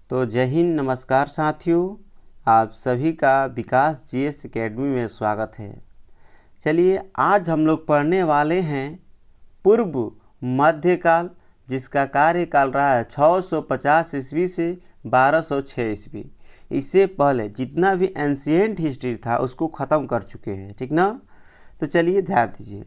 तो जय हिंद, नमस्कार साथियों। आप सभी का विकास जीएस एकेडमी में स्वागत है। चलिए आज हम लोग पढ़ने वाले हैं पूर्व मध्यकाल, जिसका कार्यकाल रहा है 650 ईस्वी से 1206 ईस्वी। इससे पहले जितना भी एंशिएंट हिस्ट्री था उसको ख़त्म कर चुके हैं, ठीक ना। तो चलिए ध्यान दीजिए।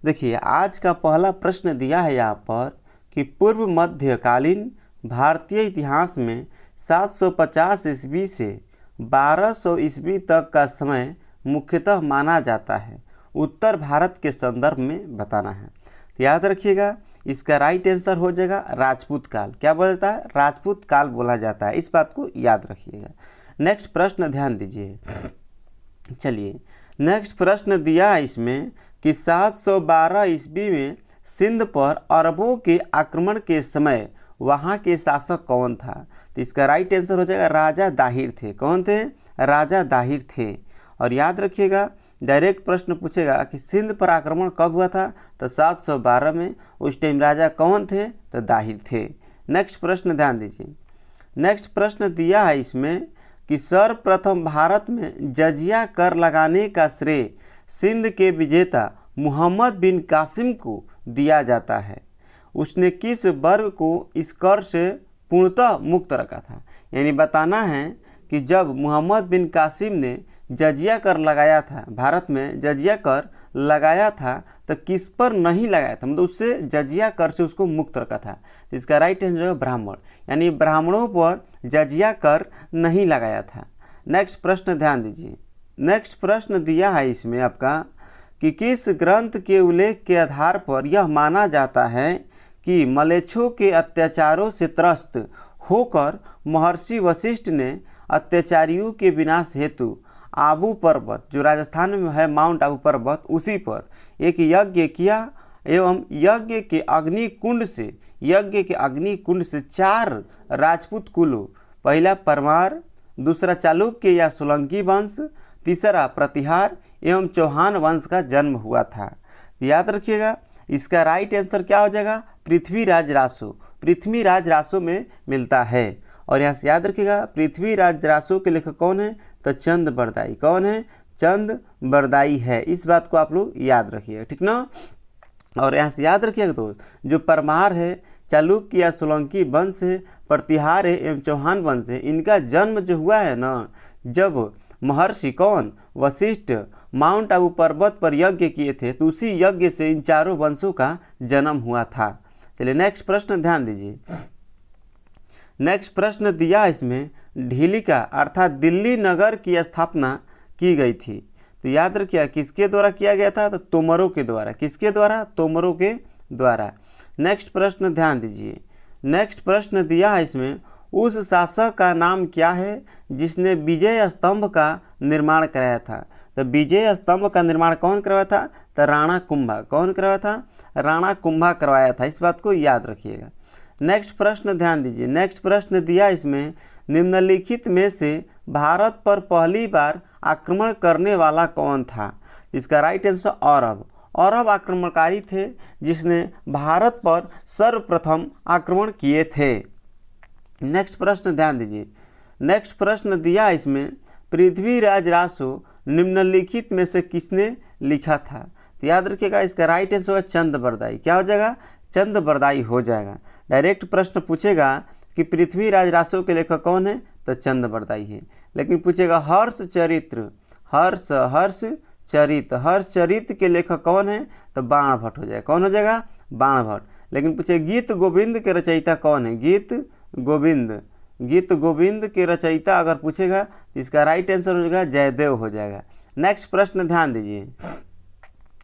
देखिए आज का पहला प्रश्न दिया है यहाँ पर कि पूर्व मध्यकालीन भारतीय इतिहास में 750 ईस्वी से 1200 ईस्वी तक का समय मुख्यतः माना जाता है। उत्तर भारत के संदर्भ में बताना है। तो याद रखिएगा, इसका राइट आंसर हो जाएगा राजपूत काल। क्या बोलता है? राजपूत काल बोला जाता है। इस बात को याद रखिएगा। नेक्स्ट प्रश्न ध्यान दीजिए। चलिए नेक्स्ट प्रश्न दिया है इसमें कि 712 ईस्वी में सिंध पर अरबों के आक्रमण के समय वहाँ के शासक कौन था? तो इसका राइट आंसर हो जाएगा राजा दाहिर थे। कौन थे? राजा दाहिर थे। और याद रखिएगा, डायरेक्ट प्रश्न पूछेगा कि सिंध पर आक्रमण कब हुआ था, तो 712 में। उस टाइम राजा कौन थे? तो दाहिर थे। नेक्स्ट प्रश्न ध्यान दीजिए। नेक्स्ट प्रश्न दिया है इसमें कि सर्वप्रथम भारत में जजिया कर लगाने का श्रेय सिंध के विजेता मुहम्मद बिन कासिम को दिया जाता है। उसने किस वर्ग को इस कर से पूर्णतः मुक्त रखा था? यानी बताना है कि जब मुहम्मद बिन कासिम ने जजिया कर लगाया था, भारत में जजिया कर लगाया था, तो किस पर नहीं लगाया था, मतलब उससे जजिया कर से उसको मुक्त रखा था। तो इसका राइट आंसर है ब्राह्मण, यानी ब्राह्मणों पर जजिया कर नहीं लगाया था। नेक्स्ट प्रश्न ध्यान दीजिए। नेक्स्ट प्रश्न दिया है इसमें आपका कि किस ग्रंथ के उल्लेख के आधार पर यह माना जाता है कि मलेच्छों के अत्याचारों से त्रस्त होकर महर्षि वशिष्ठ ने अत्याचारियों के विनाश हेतु आबू पर्वत, जो राजस्थान में है माउंट आबू पर्वत, उसी पर एक यज्ञ किया एवं यज्ञ के अग्निकुंड से 4 राजपूत कुलों, पहला परमार, दूसरा चालुक्य या सोलंकी वंश, तीसरा प्रतिहार एवं चौहान वंश का जन्म हुआ था। याद रखिएगा, इसका राइट आंसर क्या हो जाएगा? पृथ्वीराज रासो। पृथ्वीराज रासो में मिलता है। और यहाँ से याद रखिएगा, पृथ्वीराज रासो के लेखक कौन है? तो चंद बरदाई। कौन है? चंद बरदाई है। इस बात को आप लोग याद रखिएगा, ठीक ना। और यहाँ से याद रखिएगा दोस्त, जो परमार है, चालुक्य या सोलंकी वंश है, प्रतिहार है एवं चौहान वंश है, इनका जन्म जो हुआ है ना, जब महर्षि कौन? वशिष्ठ माउंट आबू पर्वत पर यज्ञ किए थे, तो उसी यज्ञ से इन चारों वंशों का जन्म हुआ था। चलिए नेक्स्ट प्रश्न ध्यान दीजिए। नेक्स्ट प्रश्न दिया इसमें ढीलिका अर्थात दिल्ली नगर की स्थापना की गई थी। तो याद रखिए किसके द्वारा किया गया था? तो तोमरों के द्वारा। किसके द्वारा? तोमरों के द्वारा। नेक्स्ट प्रश्न ध्यान दीजिए। नेक्स्ट प्रश्न दिया है इसमें उस शासक का नाम क्या है जिसने विजय स्तंभ का निर्माण कराया था? तो विजय स्तंभ का निर्माण कौन करवाया था? तो राणा कुंभा। कौन करवाया था? राणा कुंभा करवाया था। इस बात को याद रखिएगा। नेक्स्ट प्रश्न ध्यान दीजिए। नेक्स्ट प्रश्न दिया इसमें निम्नलिखित में से भारत पर पहली बार आक्रमण करने वाला कौन था? इसका राइट आंसर अरब। अरब आक्रमणकारी थे जिसने भारत पर सर्वप्रथम आक्रमण किए थे। नेक्स्ट प्रश्न ध्यान दीजिए। नेक्स्ट प्रश्न दिया इसमें पृथ्वीराज रासो निम्नलिखित में से किसने लिखा था? तो याद रखिएगा, इसका राइट आंसर होगा चंद बरदाई। क्या हो जाएगा? चंद बरदाई हो जाएगा। डायरेक्ट प्रश्न पूछेगा कि पृथ्वीराज रासो के लेखक कौन है? तो चंद बरदाई है। लेकिन पूछेगा हर्षचरित के लेखक कौन है? तो बाणभट्ट हो जाएगा। कौन हो जाएगा? बाणभट्ट। लेकिन पूछे गीत गोविंद के रचयिता कौन है? गीत गोविंद के रचयिता अगर पूछेगा तो इसका राइट आंसर हो जाएगा जयदेव हो जाएगा। नेक्स्ट प्रश्न ध्यान दीजिए।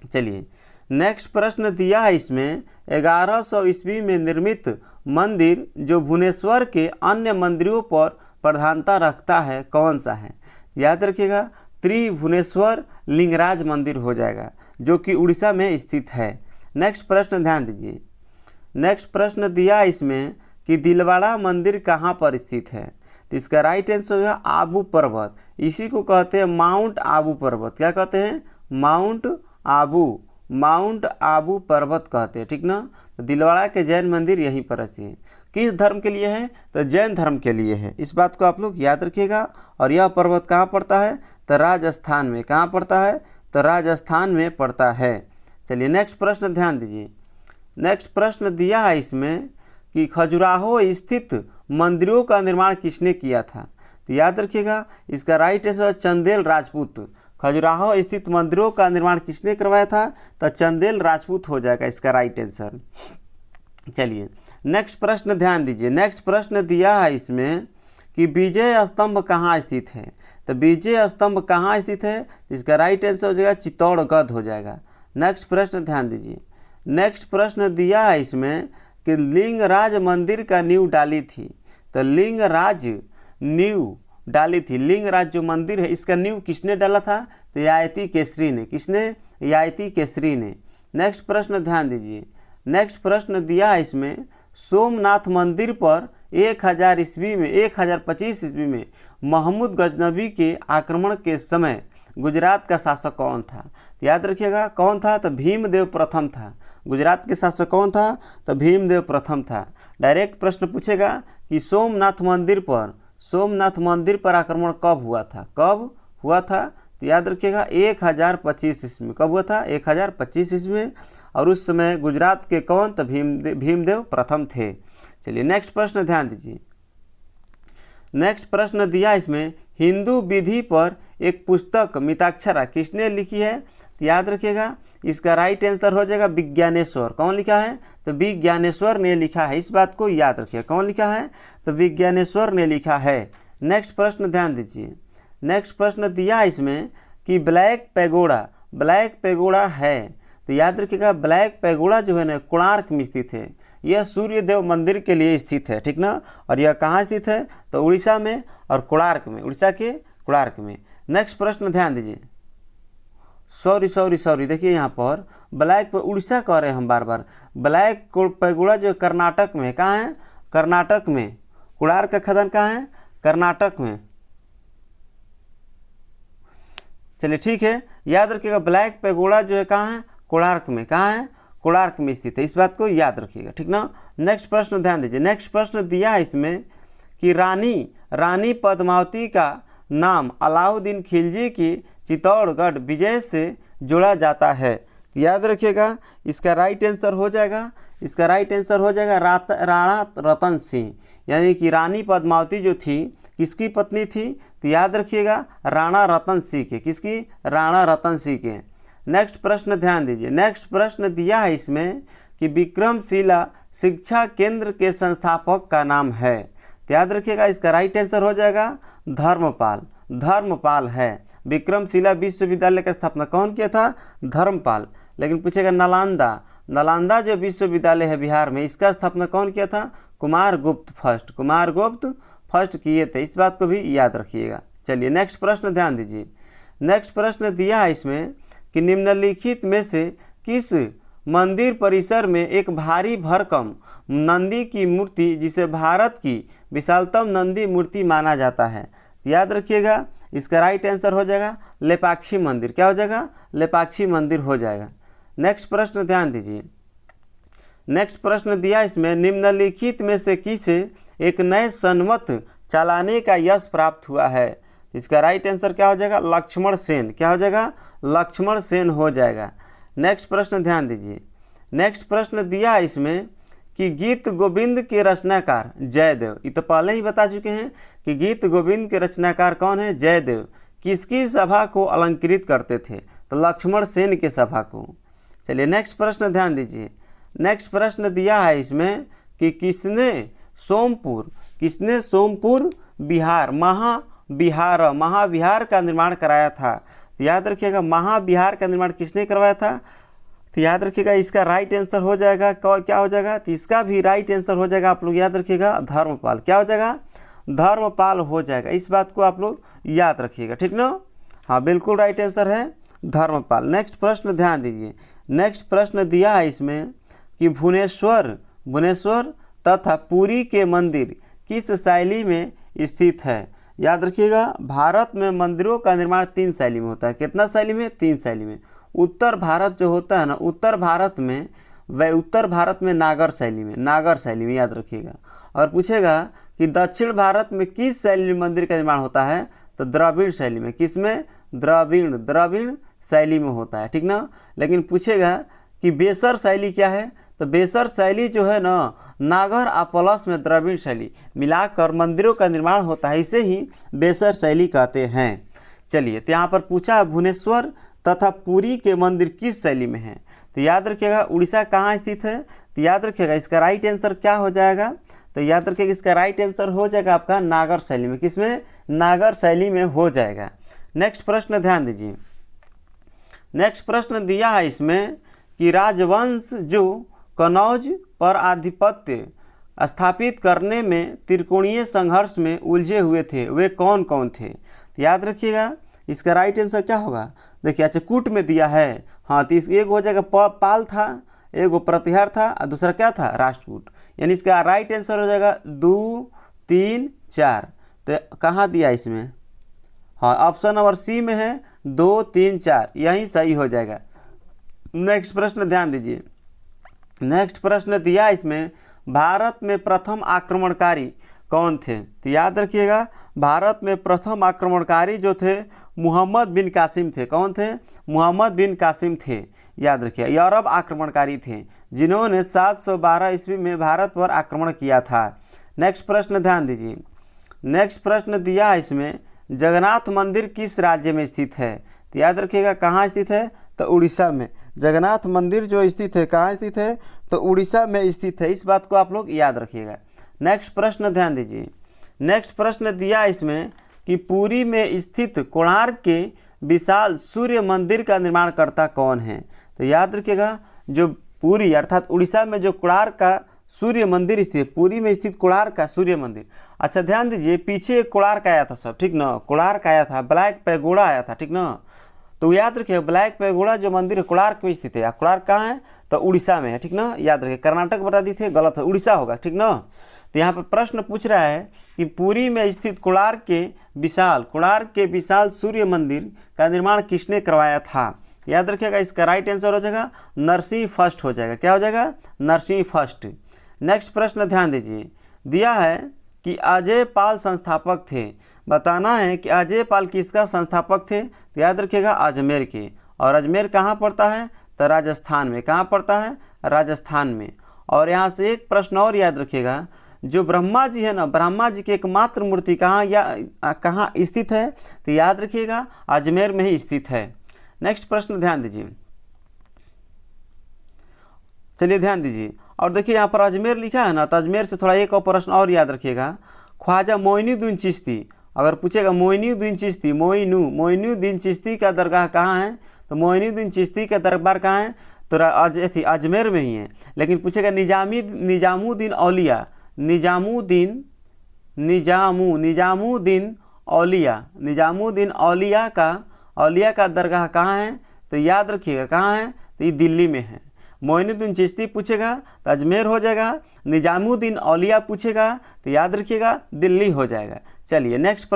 चलिए नेक्स्ट प्रश्न दिया है इसमें 1100 ईस्वी में निर्मित मंदिर जो भुवनेश्वर के अन्य मंदिरों पर प्रधानता रखता है कौन सा है? याद रखिएगा, त्रिभुवनेश्वर लिंगराज मंदिर हो जाएगा, जो कि उड़ीसा में स्थित है। नेक्स्ट प्रश्न ध्यान दीजिए। नेक्स्ट प्रश्न दिया इसमें कि दिलवाड़ा मंदिर कहाँ पर स्थित है? तो इसका राइट आंसर होगा आबू पर्वत। इसी को कहते हैं माउंट आबू पर्वत। क्या कहते हैं? माउंट आबू पर्वत कहते हैं, ठीक ना। तो दिलवाड़ा के जैन मंदिर यहीं पर स्थित है। किस धर्म के लिए है? तो जैन धर्म के लिए है। इस बात को आप लोग याद रखिएगा। और यह पर्वत कहाँ पड़ता है? तो राजस्थान में। कहाँ पड़ता है? तो राजस्थान में पड़ता है। चलिए नेक्स्ट प्रश्न ध्यान दीजिए। नेक्स्ट प्रश्न दिया है इसमें कि खजुराहो स्थित मंदिरों का निर्माण किसने किया था? तो याद रखिएगा, इसका राइट आंसर चंदेल राजपूत। खजुराहो स्थित मंदिरों का निर्माण किसने करवाया था? तो चंदेल राजपूत हो जाएगा इसका राइट आंसर। चलिए नेक्स्ट प्रश्न ध्यान दीजिए। नेक्स्ट प्रश्न दिया है इसमें कि विजय स्तंभ कहाँ स्थित है? तो विजय स्तंभ कहाँ स्थित है? इसका राइट आंसर हो जाएगा चित्तौड़गढ़ हो जाएगा। नेक्स्ट प्रश्न ध्यान दीजिए। नेक्स्ट प्रश्न दिया है इसमें कि लिंगराज मंदिर का नींव डाली थी। तो लिंगराज नींव डाली थी। लिंगराज जो मंदिर है इसका नींव किसने डाला था? तो यायती केसरी ने। किसने? यायती केसरी ने। नेक्स्ट प्रश्न ध्यान दीजिए। नेक्स्ट प्रश्न दिया है इसमें सोमनाथ मंदिर पर 1000 ईस्वी में 1025 ईस्वी में महमूद गजनबी के आक्रमण के समय गुजरात का शासक कौन था? तो याद रखिएगा कौन था? तो भीमदेव प्रथम था। गुजरात के शासक कौन था? तो भीमदेव प्रथम था। डायरेक्ट प्रश्न पूछेगा कि सोमनाथ मंदिर पर आक्रमण कब हुआ था? कब हुआ था? तो याद रखिएगा 1025 ईस्वी में। कब हुआ था? 1025 ईस्वी में। और उस समय गुजरात के कौन? तो भीमदेव प्रथम थे। चलिए नेक्स्ट प्रश्न ध्यान दीजिए। नेक्स्ट प्रश्न दिया इसमें हिंदू विधि पर एक पुस्तक मिताक्षरा किसने लिखी है? तो याद रखिएगा इसका राइट आंसर हो जाएगा विज्ञानेश्वर। कौन लिखा है? तो विज्ञानेश्वर ने लिखा है। इस बात को याद रखिए। कौन लिखा है? तो विज्ञानेश्वर ने लिखा है। नेक्स्ट प्रश्न ध्यान दीजिए। नेक्स्ट प्रश्न दिया इसमें कि ब्लैक पैगोडा है। तो याद रखिएगा ब्लैक पैगोडा जो है ना कोणार्क में स्थित है। यह सूर्य देव मंदिर के लिए स्थित है, ठीक ना। और यह कहाँ स्थित है? तो उड़ीसा में और कोणार्क में, उड़ीसा के कोणार्क में। नेक्स्ट प्रश्न ध्यान दीजिए। सॉरी देखिए यहाँ पर ब्लैक उड़ीसा कह रहे हैं हम बार बार। ब्लैक पैगोडा जो कर्नाटक में, कहाँ है? कर्नाटक में। कोणार्क का खदान कहाँ है? कर्नाटक में। चलिए ठीक है, याद रखिएगा ब्लैक पैगोडा जो है कहाँ है? कोणार्क में। कहाँ है? कोणार्क में स्थित है। इस बात को याद रखिएगा, ठीक ना। नेक्स्ट प्रश्न ध्यान दीजिए। नेक्स्ट प्रश्न दिया है इसमें कि रानी पद्मावती का नाम अलाउद्दीन खिलजी की चित्तौड़गढ़ विजय से जोड़ा जाता है। याद रखिएगा इसका राइट आंसर हो जाएगा, राणा रतन सिंह। यानी कि रानी पद्मावती जो थी किसकी पत्नी थी? तो याद रखिएगा राणा रतन सिंह के। किसकी? राणा रतन सिंह के। नेक्स्ट प्रश्न ध्यान दीजिए। नेक्स्ट प्रश्न दिया है इसमें कि विक्रमशिला शिक्षा केंद्र के संस्थापक का नाम है। तो याद रखिएगा इसका राइट आंसर हो जाएगा धर्मपाल है। विक्रमशिला विश्वविद्यालय का स्थापना कौन किया था? धर्मपाल। लेकिन पूछेगा नालंदा जो विश्वविद्यालय है बिहार में, इसका स्थापना कौन किया था? कुमार गुप्त फर्स्ट किए थे। इस बात को भी याद रखिएगा। चलिए नेक्स्ट प्रश्न ध्यान दीजिए। नेक्स्ट प्रश्न दिया है इसमें कि निम्नलिखित में से किस मंदिर परिसर में एक भारी भरकम नंदी की मूर्ति जिसे भारत की विशालतम नंदी मूर्ति माना जाता है? याद रखिएगा इसका राइट आंसर हो जाएगा लेपाक्षी मंदिर। क्या हो जाएगा? लेपाक्षी मंदिर हो जाएगा। नेक्स्ट प्रश्न ध्यान दीजिए। नेक्स्ट प्रश्न दिया इसमें निम्नलिखित में से किसे एक नए संवत चलाने का यश प्राप्त हुआ है? इसका राइट आंसर क्या हो जाएगा? लक्ष्मण सेन। क्या हो जाएगा? लक्ष्मण सेन हो जाएगा। नेक्स्ट प्रश्न ध्यान दीजिए। नेक्स्ट प्रश्न दिया इसमें कि गीत गोविंद के रचनाकार जयदेव। ये तो पहले ही बता चुके हैं कि गीत गोविंद के रचनाकार कौन है? जयदेव। किसकी सभा को अलंकृत करते थे? तो लक्ष्मण सेन के सभा को। चलिए नेक्स्ट प्रश्न ध्यान दीजिए। नेक्स्ट प्रश्न दिया है इसमें कि किसने सोमपुर महाविहार का निर्माण कराया था? तो याद रखिएगा महाविहार का निर्माण किसने करवाया था? तो याद रखिएगा इसका राइट आंसर हो जाएगा क्या हो जाएगा? तो इसका भी राइट आंसर हो जाएगा, आप लोग याद रखिएगा धर्मपाल। क्या हो जाएगा? धर्मपाल हो जाएगा। इस बात को आप लोग याद रखिएगा, ठीक ना। हाँ बिल्कुल राइट आंसर है धर्मपाल। नेक्स्ट प्रश्न ध्यान दीजिए। नेक्स्ट प्रश्न दिया है इसमें कि भुवनेश्वर तथा पुरी के मंदिर किस शैली में स्थित है? याद रखिएगा भारत में मंदिरों का निर्माण 3 शैली में होता है। कितना शैली में? 3 शैली में। उत्तर भारत जो होता है ना, उत्तर भारत में नागर शैली में याद रखिएगा। और पूछेगा कि दक्षिण भारत में किस शैली में मंदिर का निर्माण होता है, तो द्रविड़ शैली में। किस में? द्रविड़ शैली में होता है, ठीक ना। लेकिन पूछेगा कि बेसर शैली क्या है, तो बेसर शैली जो है ना, नागर और प्लस में द्रविड़ शैली मिलाकर मंदिरों का निर्माण होता है, इसे ही बेसर शैली कहते हैं। चलिए, तो यहाँ पर पूछा है भुवनेश्वर तथा पुरी के मंदिर किस शैली में है, तो याद रखिएगा उड़ीसा कहाँ स्थित है, तो याद रखिएगा इसका राइट आंसर क्या हो जाएगा, तो याद रखिएगा इसका राइट आंसर हो जाएगा आपका नागर शैली में। किसमें? नागर शैली में हो जाएगा। नेक्स्ट प्रश्न ध्यान दीजिए। नेक्स्ट प्रश्न दिया है इसमें कि राजवंश जो कनौज पर आधिपत्य स्थापित करने में त्रिकोणीय संघर्ष में उलझे हुए थे, वे कौन कौन थे, तो याद रखिएगा इसका राइट आंसर क्या होगा। देखिए, अच्छा कूट में दिया है, हाँ, तो एक हो जाएगा पाल था, एक प्रतिहार था और दूसरा क्या था? राष्ट्रकूट। यानी इसका राइट आंसर हो जाएगा 2, 3, 4। तो कहाँ दिया इसमें? हाँ, ऑप्शन नंबर सी में है 2, 3, 4, यही सही हो जाएगा। नेक्स्ट प्रश्न ध्यान दीजिए। नेक्स्ट प्रश्न दिया इसमें भारत में प्रथम आक्रमणकारी कौन थे, तो याद रखिएगा भारत में प्रथम आक्रमणकारी जो थे मोहम्मद बिन कासिम थे। कौन थे? मोहम्मद बिन कासिम थे। याद रखिए, ये अरब आक्रमणकारी थे जिन्होंने 712 ईस्वी में भारत पर आक्रमण किया था। नेक्स्ट प्रश्न ध्यान दीजिए। नेक्स्ट प्रश्न दिया है इसमें जगन्नाथ मंदिर किस राज्य में स्थित है, तो याद रखिएगा कहाँ स्थित है, तो उड़ीसा में। जगन्नाथ मंदिर जो स्थित है कहाँ स्थित है, तो उड़ीसा में स्थित है। इस बात को आप लोग याद रखिएगा। नेक्स्ट प्रश्न ध्यान दीजिए। नेक्स्ट प्रश्न दिया इसमें कि पुरी में स्थित कोणार्क के विशाल सूर्य मंदिर का निर्माणकर्ता कौन है, तो याद रखिएगा जो पुरी अर्थात उड़ीसा में जो कोणार्क का सूर्य मंदिर स्थित, पुरी में स्थित कोणार्क का सूर्य मंदिर। अच्छा ध्यान दीजिए, पीछे एक कोणार्क आया था सब, ठीक ना, कोणार्क आया था, ब्लैक पैगोडा आया था, ठीक ना। तो याद रखिए ब्लैक पैगोडा जो मंदिर है कोणार्क में स्थित है। कोणार्क कहाँ है, तो उड़ीसा में है, ठीक ना। याद रखिए, कर्नाटक बता दी थी, गलत है, उड़ीसा होगा, ठीक ना। तो यहाँ पर प्रश्न पूछ रहा है कि पुरी में स्थित कोणार्क के विशाल सूर्य मंदिर का निर्माण किसने करवाया था, याद रखिएगा इसका राइट आंसर हो जाएगा नरसिंह फर्स्ट हो जाएगा। क्या हो जाएगा? नरसिंह फर्स्ट। नेक्स्ट प्रश्न ध्यान दीजिए। दिया है कि अजय पाल संस्थापक थे, बताना है कि अजय पाल किसका संस्थापक थे, तो याद रखिएगा अजमेर के। और अजमेर कहाँ पड़ता है, तो राजस्थान में। कहाँ पड़ता है? राजस्थान में। और यहाँ से एक प्रश्न और याद रखिएगा, जो ब्रह्मा जी है ना, ब्रह्मा जी की एकमात्र मूर्ति कहाँ स्थित है, तो याद रखिएगा अजमेर में ही स्थित है। नेक्स्ट प्रश्न ध्यान दीजिए। चलिए ध्यान दीजिए और देखिए यहाँ पर अजमेर लिखा है ना, तो अजमेर से थोड़ा एक और प्रश्न और याद रखिएगा। ख्वाजा मोइनुद्दीन चिश्ती, अगर पूछेगा मोइनुद्दीन चिश्ती, मोइनुद्दीन चिश्ती का दरगाह कहाँ है, तो मोइनुद्दीन चिश्ती का दरबार कहाँ है, तो अजमेर में ही है। लेकिन पूछेगा निजामुद्दीन औलिया, निजामुद्दीन औलिया का दरगाह कहाँ है, तो याद रखिएगा कहाँ है, तो ये दिल्ली में है। मोइनुद्दीन चिश्ती पूछेगा तो अजमेर हो जाएगा, निजामुद्दीन औलिया पूछेगा तो याद रखिएगा दिल्ली हो जाएगा। चलिए नेक्स्ट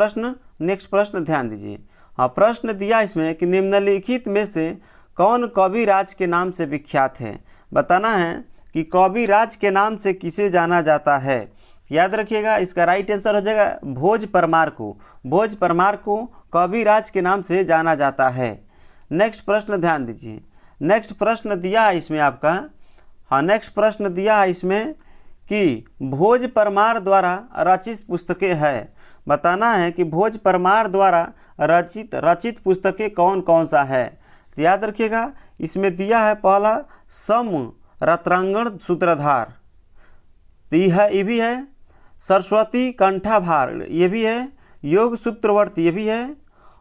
प्रश्न ध्यान दीजिए। हाँ, प्रश्न दिया इसमें कि निम्नलिखित में से कौन कविराज के नाम से विख्यात है, बताना है कि कविराज के नाम से किसे जाना जाता है। याद रखिएगा इसका राइट आंसर हो जाएगा भोज परमार को कविराज के नाम से जाना जाता है। नेक्स्ट प्रश्न ध्यान दीजिए। नेक्स्ट प्रश्न दिया है इसमें आपका, हाँ नेक्स्ट प्रश्न दिया है इसमें कि भोज परमार द्वारा रचित पुस्तकें है, बताना है कि भोज परमार द्वारा रचित पुस्तकें कौन कौन सा है। तो याद रखिएगा इसमें दिया है पहला सम रत्रांगण सूत्रधार, तो ये भी है, सरस्वती कंठाभार ये भी है, योग सूत्रवर्ती ये भी है,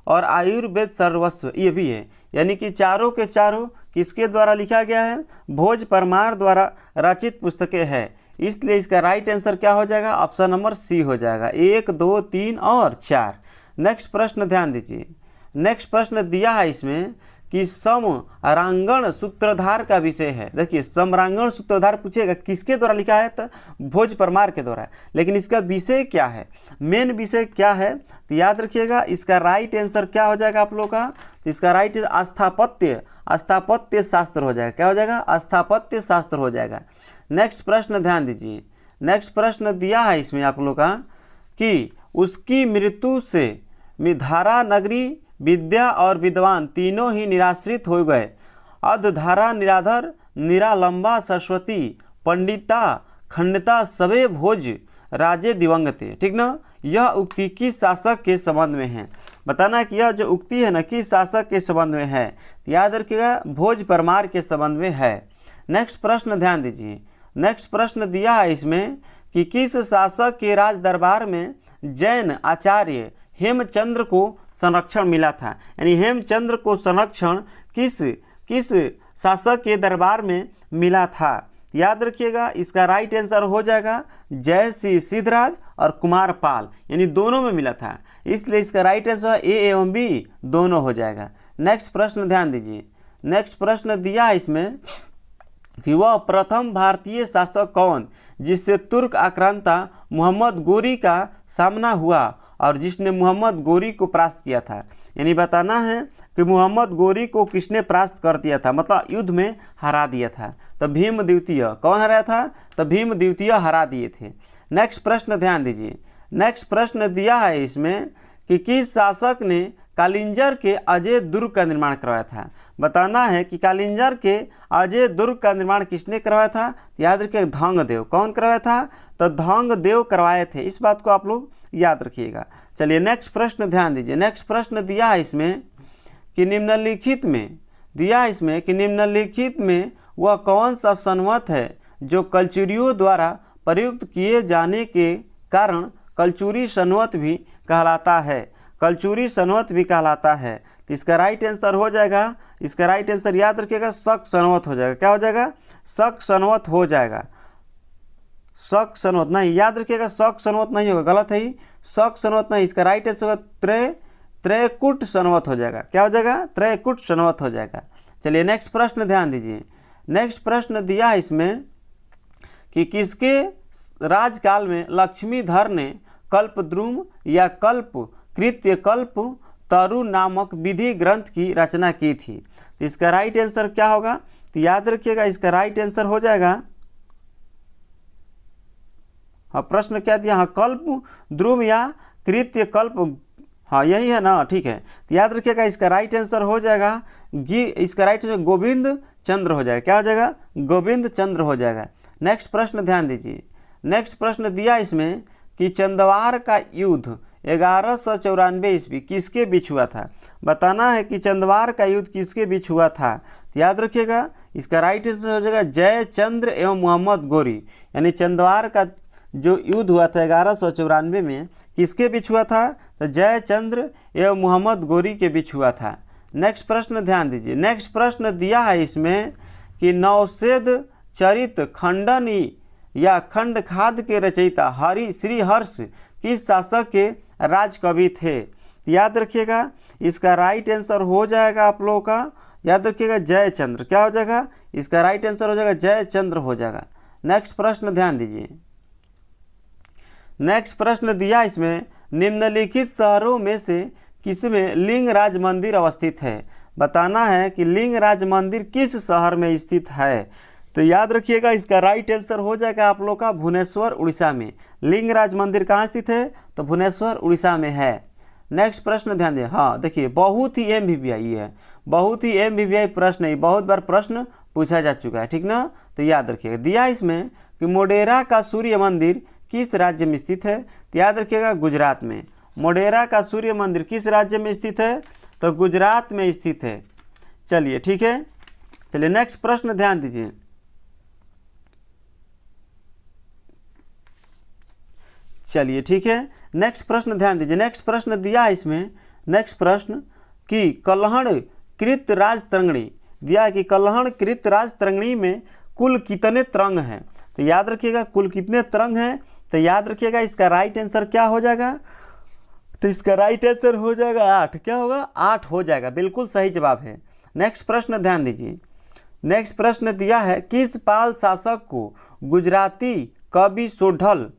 और आयुर्वेद सर्वस्व ये भी है। यानी कि चारों के चारों किसके द्वारा लिखा गया है, भोज परमार द्वारा रचित पुस्तकें है। इसलिए इसका राइट आंसर क्या हो जाएगा, ऑप्शन नंबर सी हो जाएगा, 1, 2, 3 और 4। नेक्स्ट प्रश्न ध्यान दीजिए। नेक्स्ट प्रश्न दिया है इसमें कि समरांगण सूत्रधार का विषय है। देखिए समरांगण सूत्रधार पूछेगा किसके द्वारा लिखा है, तो भोज परमार के द्वारा, लेकिन इसका विषय क्या है, मेन विषय क्या है, तो याद रखिएगा इसका राइट आंसर क्या हो जाएगा आप लोग का, तो इसका राइट स्थापत्य शास्त्र हो जाएगा। क्या हो जाएगा, स्थापत्य शास्त्र हो जाएगा। नेक्स्ट प्रश्न ध्यान दीजिए। नेक्स्ट प्रश्न दिया है इसमें आप लोग का कि उसकी मृत्यु से धारा नगरी विद्या और विद्वान तीनों ही निराश्रित हो गए। अधधारा निराधर निरालंबा सरस्वती पंडिता खंडिता सबे भोज राजे दिवंगते। ठीक ना, यह उक्ति किस शासक के संबंध में है? बताना कि यह जो उक्ति है ना किस शासक के संबंध में है। याद रखिएगा भोज परमार के संबंध में है। नेक्स्ट प्रश्न ध्यान दीजिए। नेक्स्ट प्रश्न दिया है इसमें कि किस शासक के राज दरबार में जैन आचार्य हेमचंद्र को संरक्षण मिला था? यानी हेमचंद्र को संरक्षण किस शासक के दरबार में मिला था? याद रखिएगा इसका राइट आंसर हो जाएगा जय श्री सिद्धराज और कुमारपाल, यानी दोनों में मिला था, इसलिए इसका राइट आंसर ए एवं बी दोनों हो जाएगा। नेक्स्ट प्रश्न ध्यान दीजिए। नेक्स्ट प्रश्न दिया है इसमें कि वह प्रथम भारतीय शासक कौन जिससे तुर्क आक्रांता मोहम्मद गोरी का सामना हुआ और जिसने मोहम्मद गोरी को परास्त किया था? यानी बताना है कि मोहम्मद गोरी को किसने परास्त कर दिया था, मतलब युद्ध में हरा दिया था। तो भीम द्वितीय कौन हराया था? तो भीम द्वितीय हरा दिए थे। नेक्स्ट प्रश्न ध्यान दीजिए। नेक्स्ट प्रश्न दिया है इसमें कि किस शासक ने कालिंजर के अजय दुर्ग का निर्माण करवाया था? बताना है कि कालिंजर के अजय दुर्ग का निर्माण किसने करवाया था? याद रखिए धंगदेव। कौन करवाया था? तो धंगदेव करवाए थे। इस बात को आप लोग याद रखिएगा। चलिए नेक्स्ट प्रश्न ध्यान दीजिए। नेक्स्ट प्रश्न दिया है इसमें कि निम्नलिखित में वह कौन सा संवत है जो कलचुरियों द्वारा प्रयुक्त किए जाने के कारण कलचुरी संवत भी कहलाता है? कलचुरी संवत भी कहलाता है। तो इसका राइट आंसर हो जाएगा, इसका राइट आंसर याद रखिएगा शक संवत हो जाएगा। क्या हो जाएगा? शक संवत हो जाएगा। शक संवत नहीं, याद रखिएगा शक संवत नहीं होगा, गलत है ही। शक संवत नहीं, इसका राइट आंसर होगा त्रैकुट संवत हो जाएगा। क्या हो जाएगा? त्रैकुट संवत हो जाएगा। चलिए नेक्स्ट प्रश्न ध्यान दीजिए। नेक्स्ट प्रश्न दिया है इसमें कि किसके राजकाल में लक्ष्मीधर ने कल्पद्रुम या कल्प कृत्य कल्प तरु नामक विधि ग्रंथ की रचना की थी? तो इसका राइट आंसर क्या होगा? तो याद रखिएगा इसका राइट आंसर हो जाएगा, हाँ प्रश्न क्या दिया, हाँ कल्प द्रुम या कृत्य कल्प, हाँ यही है ना, ठीक है। तो याद रखिएगा इसका राइट आंसर हो जाएगा इसका राइट आंसर गोविंद चंद्र हो जाएगा। क्या हो जाएगा? गोविंद चंद्र हो जाएगा। नेक्स्ट प्रश्न ध्यान दीजिए। नेक्स्ट प्रश्न दिया इसमें कि चंदवार का युद्ध 1194 ईस्वी किसके बीच हुआ था? बताना है कि चंदवार का युद्ध किसके बीच हुआ था? तो याद रखिएगा इसका राइट आंसर हो जाएगा जयचंद्र एवं मोहम्मद गोरी। यानी चंदवार का जो युद्ध हुआ था 1194 में किसके बीच हुआ था? तो जयचंद्र एवं मोहम्मद गोरी के बीच हुआ था। नेक्स्ट प्रश्न ध्यान दीजिए। नेक्स्ट प्रश्न दिया है इसमें कि नवसेद चरित खंडनी या खंड खाद के रचयिता श्री हर्ष किस शासक के राज कवि थे? याद रखिएगा इसका राइट आंसर हो जाएगा आप लोगों का, याद रखिएगा जयचंद्र। क्या हो जाएगा? इसका राइट आंसर हो जाएगा जयचंद्र हो जाएगा। नेक्स्ट प्रश्न ध्यान दीजिए। नेक्स्ट प्रश्न दिया इसमें निम्नलिखित शहरों में से किसमें लिंगराज मंदिर अवस्थित है? बताना है कि लिंगराज मंदिर किस शहर में स्थित है? तो याद रखिएगा इसका राइट आंसर हो जाएगा आप लोग का भुवनेश्वर उड़ीसा में। लिंगराज मंदिर कहाँ स्थित है? तो भुवनेश्वर उड़ीसा में है। नेक्स्ट प्रश्न ध्यान दें। हाँ देखिए बहुत ही MVVI है, बहुत ही MVVI प्रश्न है, बहुत बार प्रश्न पूछा जा चुका है, ठीक ना। तो याद रखिएगा दिया इसमें कि मोढेरा का सूर्य मंदिर किस राज्य में स्थित है? तो याद रखिएगा गुजरात में। मोढेरा का सूर्य मंदिर किस राज्य में स्थित है? तो गुजरात में स्थित है। चलिए ठीक है। चलिए नेक्स्ट प्रश्न ध्यान दीजिए। चलिए ठीक है, नेक्स्ट प्रश्न ध्यान दीजिए। नेक्स्ट प्रश्न दिया है इसमें, नेक्स्ट प्रश्न कि कल्हण कृत राज तरंगिणी दिया है कि कल्हण कृत राज तरंगिणी में कुल कितने तरंग हैं? तो याद रखिएगा कुल कितने तरंग हैं? तो याद रखिएगा इसका राइट आंसर क्या हो जाएगा? तो इसका राइट आंसर हो जाएगा 8। क्या होगा? 8 हो जाएगा, बिल्कुल सही जवाब है। नेक्स्ट प्रश्न ध्यान दीजिए। नेक्स्ट प्रश्न दिया है किस पाल शासक को गुजराती कवि सोढ़ल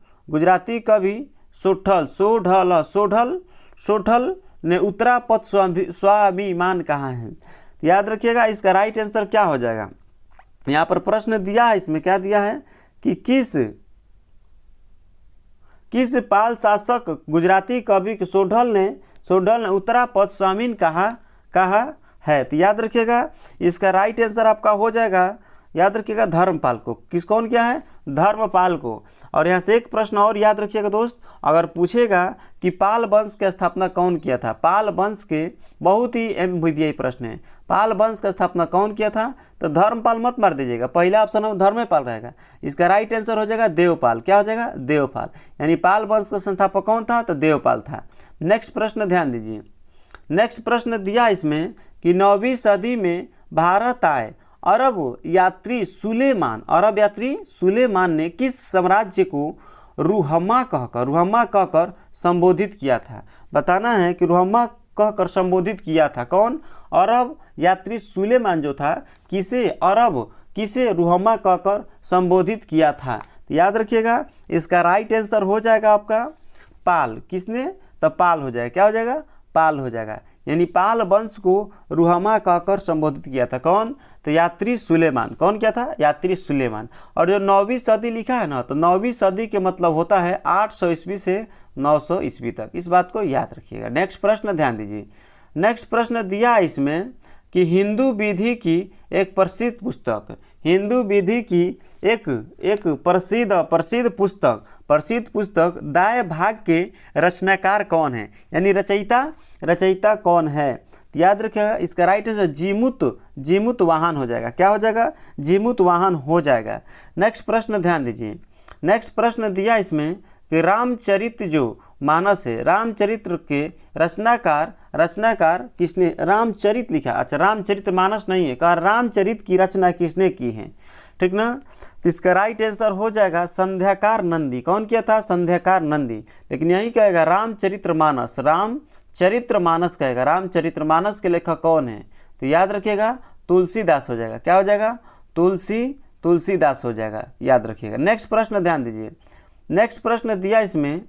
ने उत्तरापथ स्वाभिमान कहा है? तो याद रखिएगा इसका राइट आंसर क्या हो जाएगा? यहाँ पर प्रश्न दिया है इसमें क्या दिया है कि किस पाल शासक गुजराती कवि सोढल ने उत्तरापद स्वामीन कहा है? तो याद रखिएगा इसका राइट आंसर आपका हो जाएगा, याद रखिएगा धर्मपाल को। कौन किया है? धर्मपाल को। और यहाँ से एक प्रश्न और याद रखिएगा दोस्त, अगर पूछेगा कि पाल वंश की स्थापना कौन किया था, पाल वंश के बहुत ही एमबीबीआई प्रश्न है, पाल वंश का स्थापना कौन किया था? तो धर्मपाल मत मार दीजिएगा, पहला ऑप्शन में धर्मपाल रहेगा। इसका राइट आंसर हो जाएगा देवपाल। क्या हो जाएगा? देवपाल। यानी पाल वंश का संस्थापक कौन था? तो देवपाल था। नेक्स्ट प्रश्न ध्यान दीजिए, नेक्स्ट प्रश्न दिया इसमें कि 9वीं सदी में भारत आए अरब यात्री सुलेमान ने किस साम्राज्य को रुहम्मा कहकर संबोधित किया था? बताना है कि रुहम्मा कहकर संबोधित किया था कौन? अरब यात्री सुलेमान जो था किसे रुहम्मा कहकर संबोधित किया था? तो याद रखिएगा इसका राइट आंसर हो जाएगा आपका पाल। किसने? तो पाल हो जाएगा। क्या हो जाएगा? पाल हो जाएगा। यानी पाल वंश को रुहम्मा कहकर संबोधित किया था कौन? तो यात्री सुलेमान। कौन क्या था? यात्री सुलेमान। और जो 9वीं सदी लिखा है ना, तो 9वीं सदी के मतलब होता है 800 ईस्वी से 900 ईस्वी तक। इस बात को याद रखिएगा। नेक्स्ट प्रश्न ध्यान दीजिए, नेक्स्ट प्रश्न दिया इसमें कि हिंदू विधि की एक प्रसिद्ध पुस्तक, हिंदू विधि की एक प्रसिद्ध पुस्तक दाएं भाग के रचनाकार कौन है? यानी रचयिता कौन है? तो याद रखिएगा इसका राइट आंसर जीमुत वाहन हो जाएगा। क्या हो जाएगा? जीमुत वाहन हो जाएगा। नेक्स्ट प्रश्न ध्यान दीजिए, नेक्स्ट प्रश्न दिया इसमें कि रामचरित जो मानस है, रामचरित्र के रचनाकार किसने? रामचरित लिखा। अच्छा, रामचरित मानस नहीं है, कहा रामचरित की रचना किसने की है? ठीक ना? तो इसका राइट आंसर हो जाएगा संध्याकार नंदी। कौन किया था? संध्याकार नंदी। लेकिन यही कहेगा रामचरित्र मानस कहेगा। रामचरित्र मानस के लेखक कौन है? तो याद रखिएगा तुलसीदास हो जाएगा। क्या हो जाएगा? तुलसीदास हो जाएगा, याद रखिएगा। नेक्स्ट प्रश्न ध्यान दीजिए, नेक्स्ट प्रश्न दिया इसमें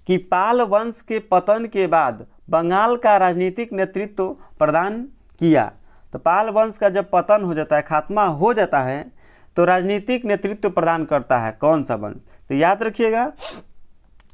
कि पाल वंश के पतन के बाद बंगाल का राजनीतिक नेतृत्व प्रदान किया। तो पाल वंश का जब पतन हो जाता है, खात्मा हो जाता है, तो राजनीतिक नेतृत्व प्रदान करता है कौन सा वंश? तो याद रखिएगा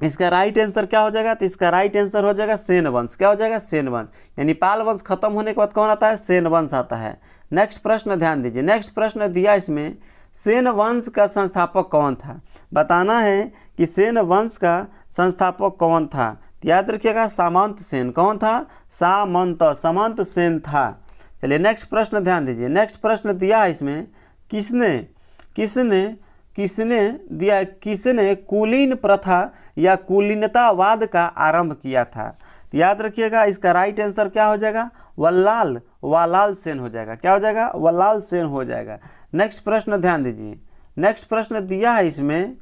इसका राइट आंसर क्या हो जाएगा? तो इसका राइट आंसर हो जाएगा सेन वंश। क्या हो जाएगा? सेन वंश। यानी पाल वंश खत्म होने के बाद कौन आता है? सेन वंश आता है। नेक्स्ट प्रश्न ध्यान दीजिए, नेक्स्ट प्रश्न दिया इसमें सेन वंश का संस्थापक कौन था? बताना है कि सेन वंश का संस्थापक कौन था? याद रखिएगा सामंत सेन। कौन था? सामंत सेन था। चलिए नेक्स्ट प्रश्न ध्यान दीजिए, नेक्स्ट प्रश्न दिया है इसमें किसने कुलीन प्रथा या कुलीनतावाद का आरंभ किया था? तो याद रखिएगा इसका राइट आंसर क्या हो जाएगा? वल्लाल सेन हो जाएगा। क्या हो जाएगा? वल्लाल सेन हो जाएगा। नेक्स्ट प्रश्न ध्यान दीजिए, नेक्स्ट प्रश्न दिया है इसमें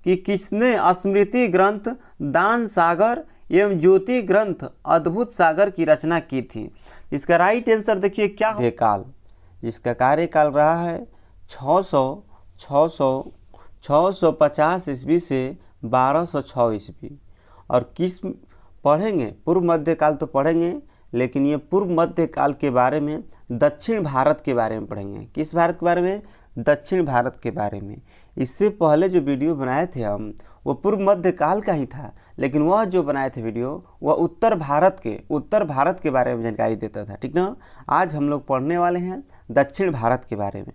कि किसने स्मृति ग्रंथ दान सागर एवं ज्योति ग्रंथ अद्भुत सागर की रचना की थी? इसका राइट आंसर देखिए क्या हो? काल, जिसका कार्यकाल रहा है 650 ईस्वी से 1206 ईस्वी। और किस पढ़ेंगे? पूर्व मध्यकाल तो पढ़ेंगे, लेकिन ये पूर्व मध्यकाल के बारे में दक्षिण भारत के बारे में पढ़ेंगे। किस भारत के बारे में? दक्षिण भारत के बारे में। इससे पहले जो वीडियो बनाए थे हम, वो पूर्व मध्यकाल का ही था, लेकिन वह जो बनाए थे वीडियो वह उत्तर भारत के बारे में जानकारी देता था। ठीक ना? आज हम लोग पढ़ने वाले हैं दक्षिण भारत के बारे में।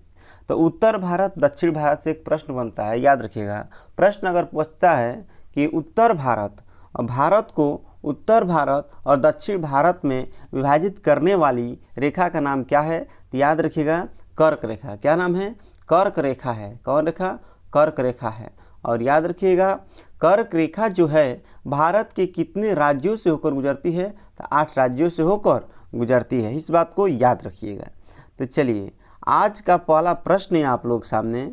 तो उत्तर भारत दक्षिण भारत से एक प्रश्न बनता है, याद रखिएगा। प्रश्न अगर पूछता है कि उत्तर भारत को उत्तर भारत और दक्षिण भारत में विभाजित करने वाली रेखा का नाम क्या है? तो याद रखिएगा कर्क रेखा। क्या नाम है? कर्क रेखा है। कौन रेखा? कर्क रेखा है। और याद रखिएगा कर्क रेखा जो है भारत के कितने राज्यों से होकर गुजरती है? तो 8 राज्यों से होकर गुजरती है। इस बात को याद रखिएगा। तो चलिए आज का पहला प्रश्न आप लोग सामने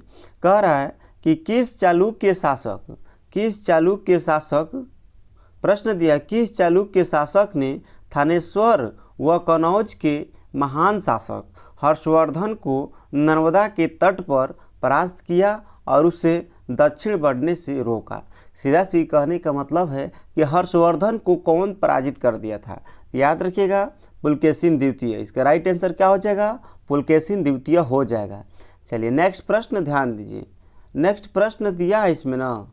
कह रहा है कि किस चालुक्य शासक प्रश्न दिया, किस चालुक्य शासक ने थानेश्वर व कनौज के महान शासक हर्षवर्धन को नर्मदा के तट पर परास्त किया और उसे दक्षिण बढ़ने से रोका? सीधा सी कहने का मतलब है कि हर्षवर्धन को कौन पराजित कर दिया था? याद रखिएगा पुलकेशिन द्वितीय। इसका राइट आंसर क्या हो जाएगा? पुलकेशिन द्वितीय हो जाएगा। चलिए नेक्स्ट प्रश्न ध्यान दीजिए, नेक्स्ट प्रश्न दिया है इसमें ना,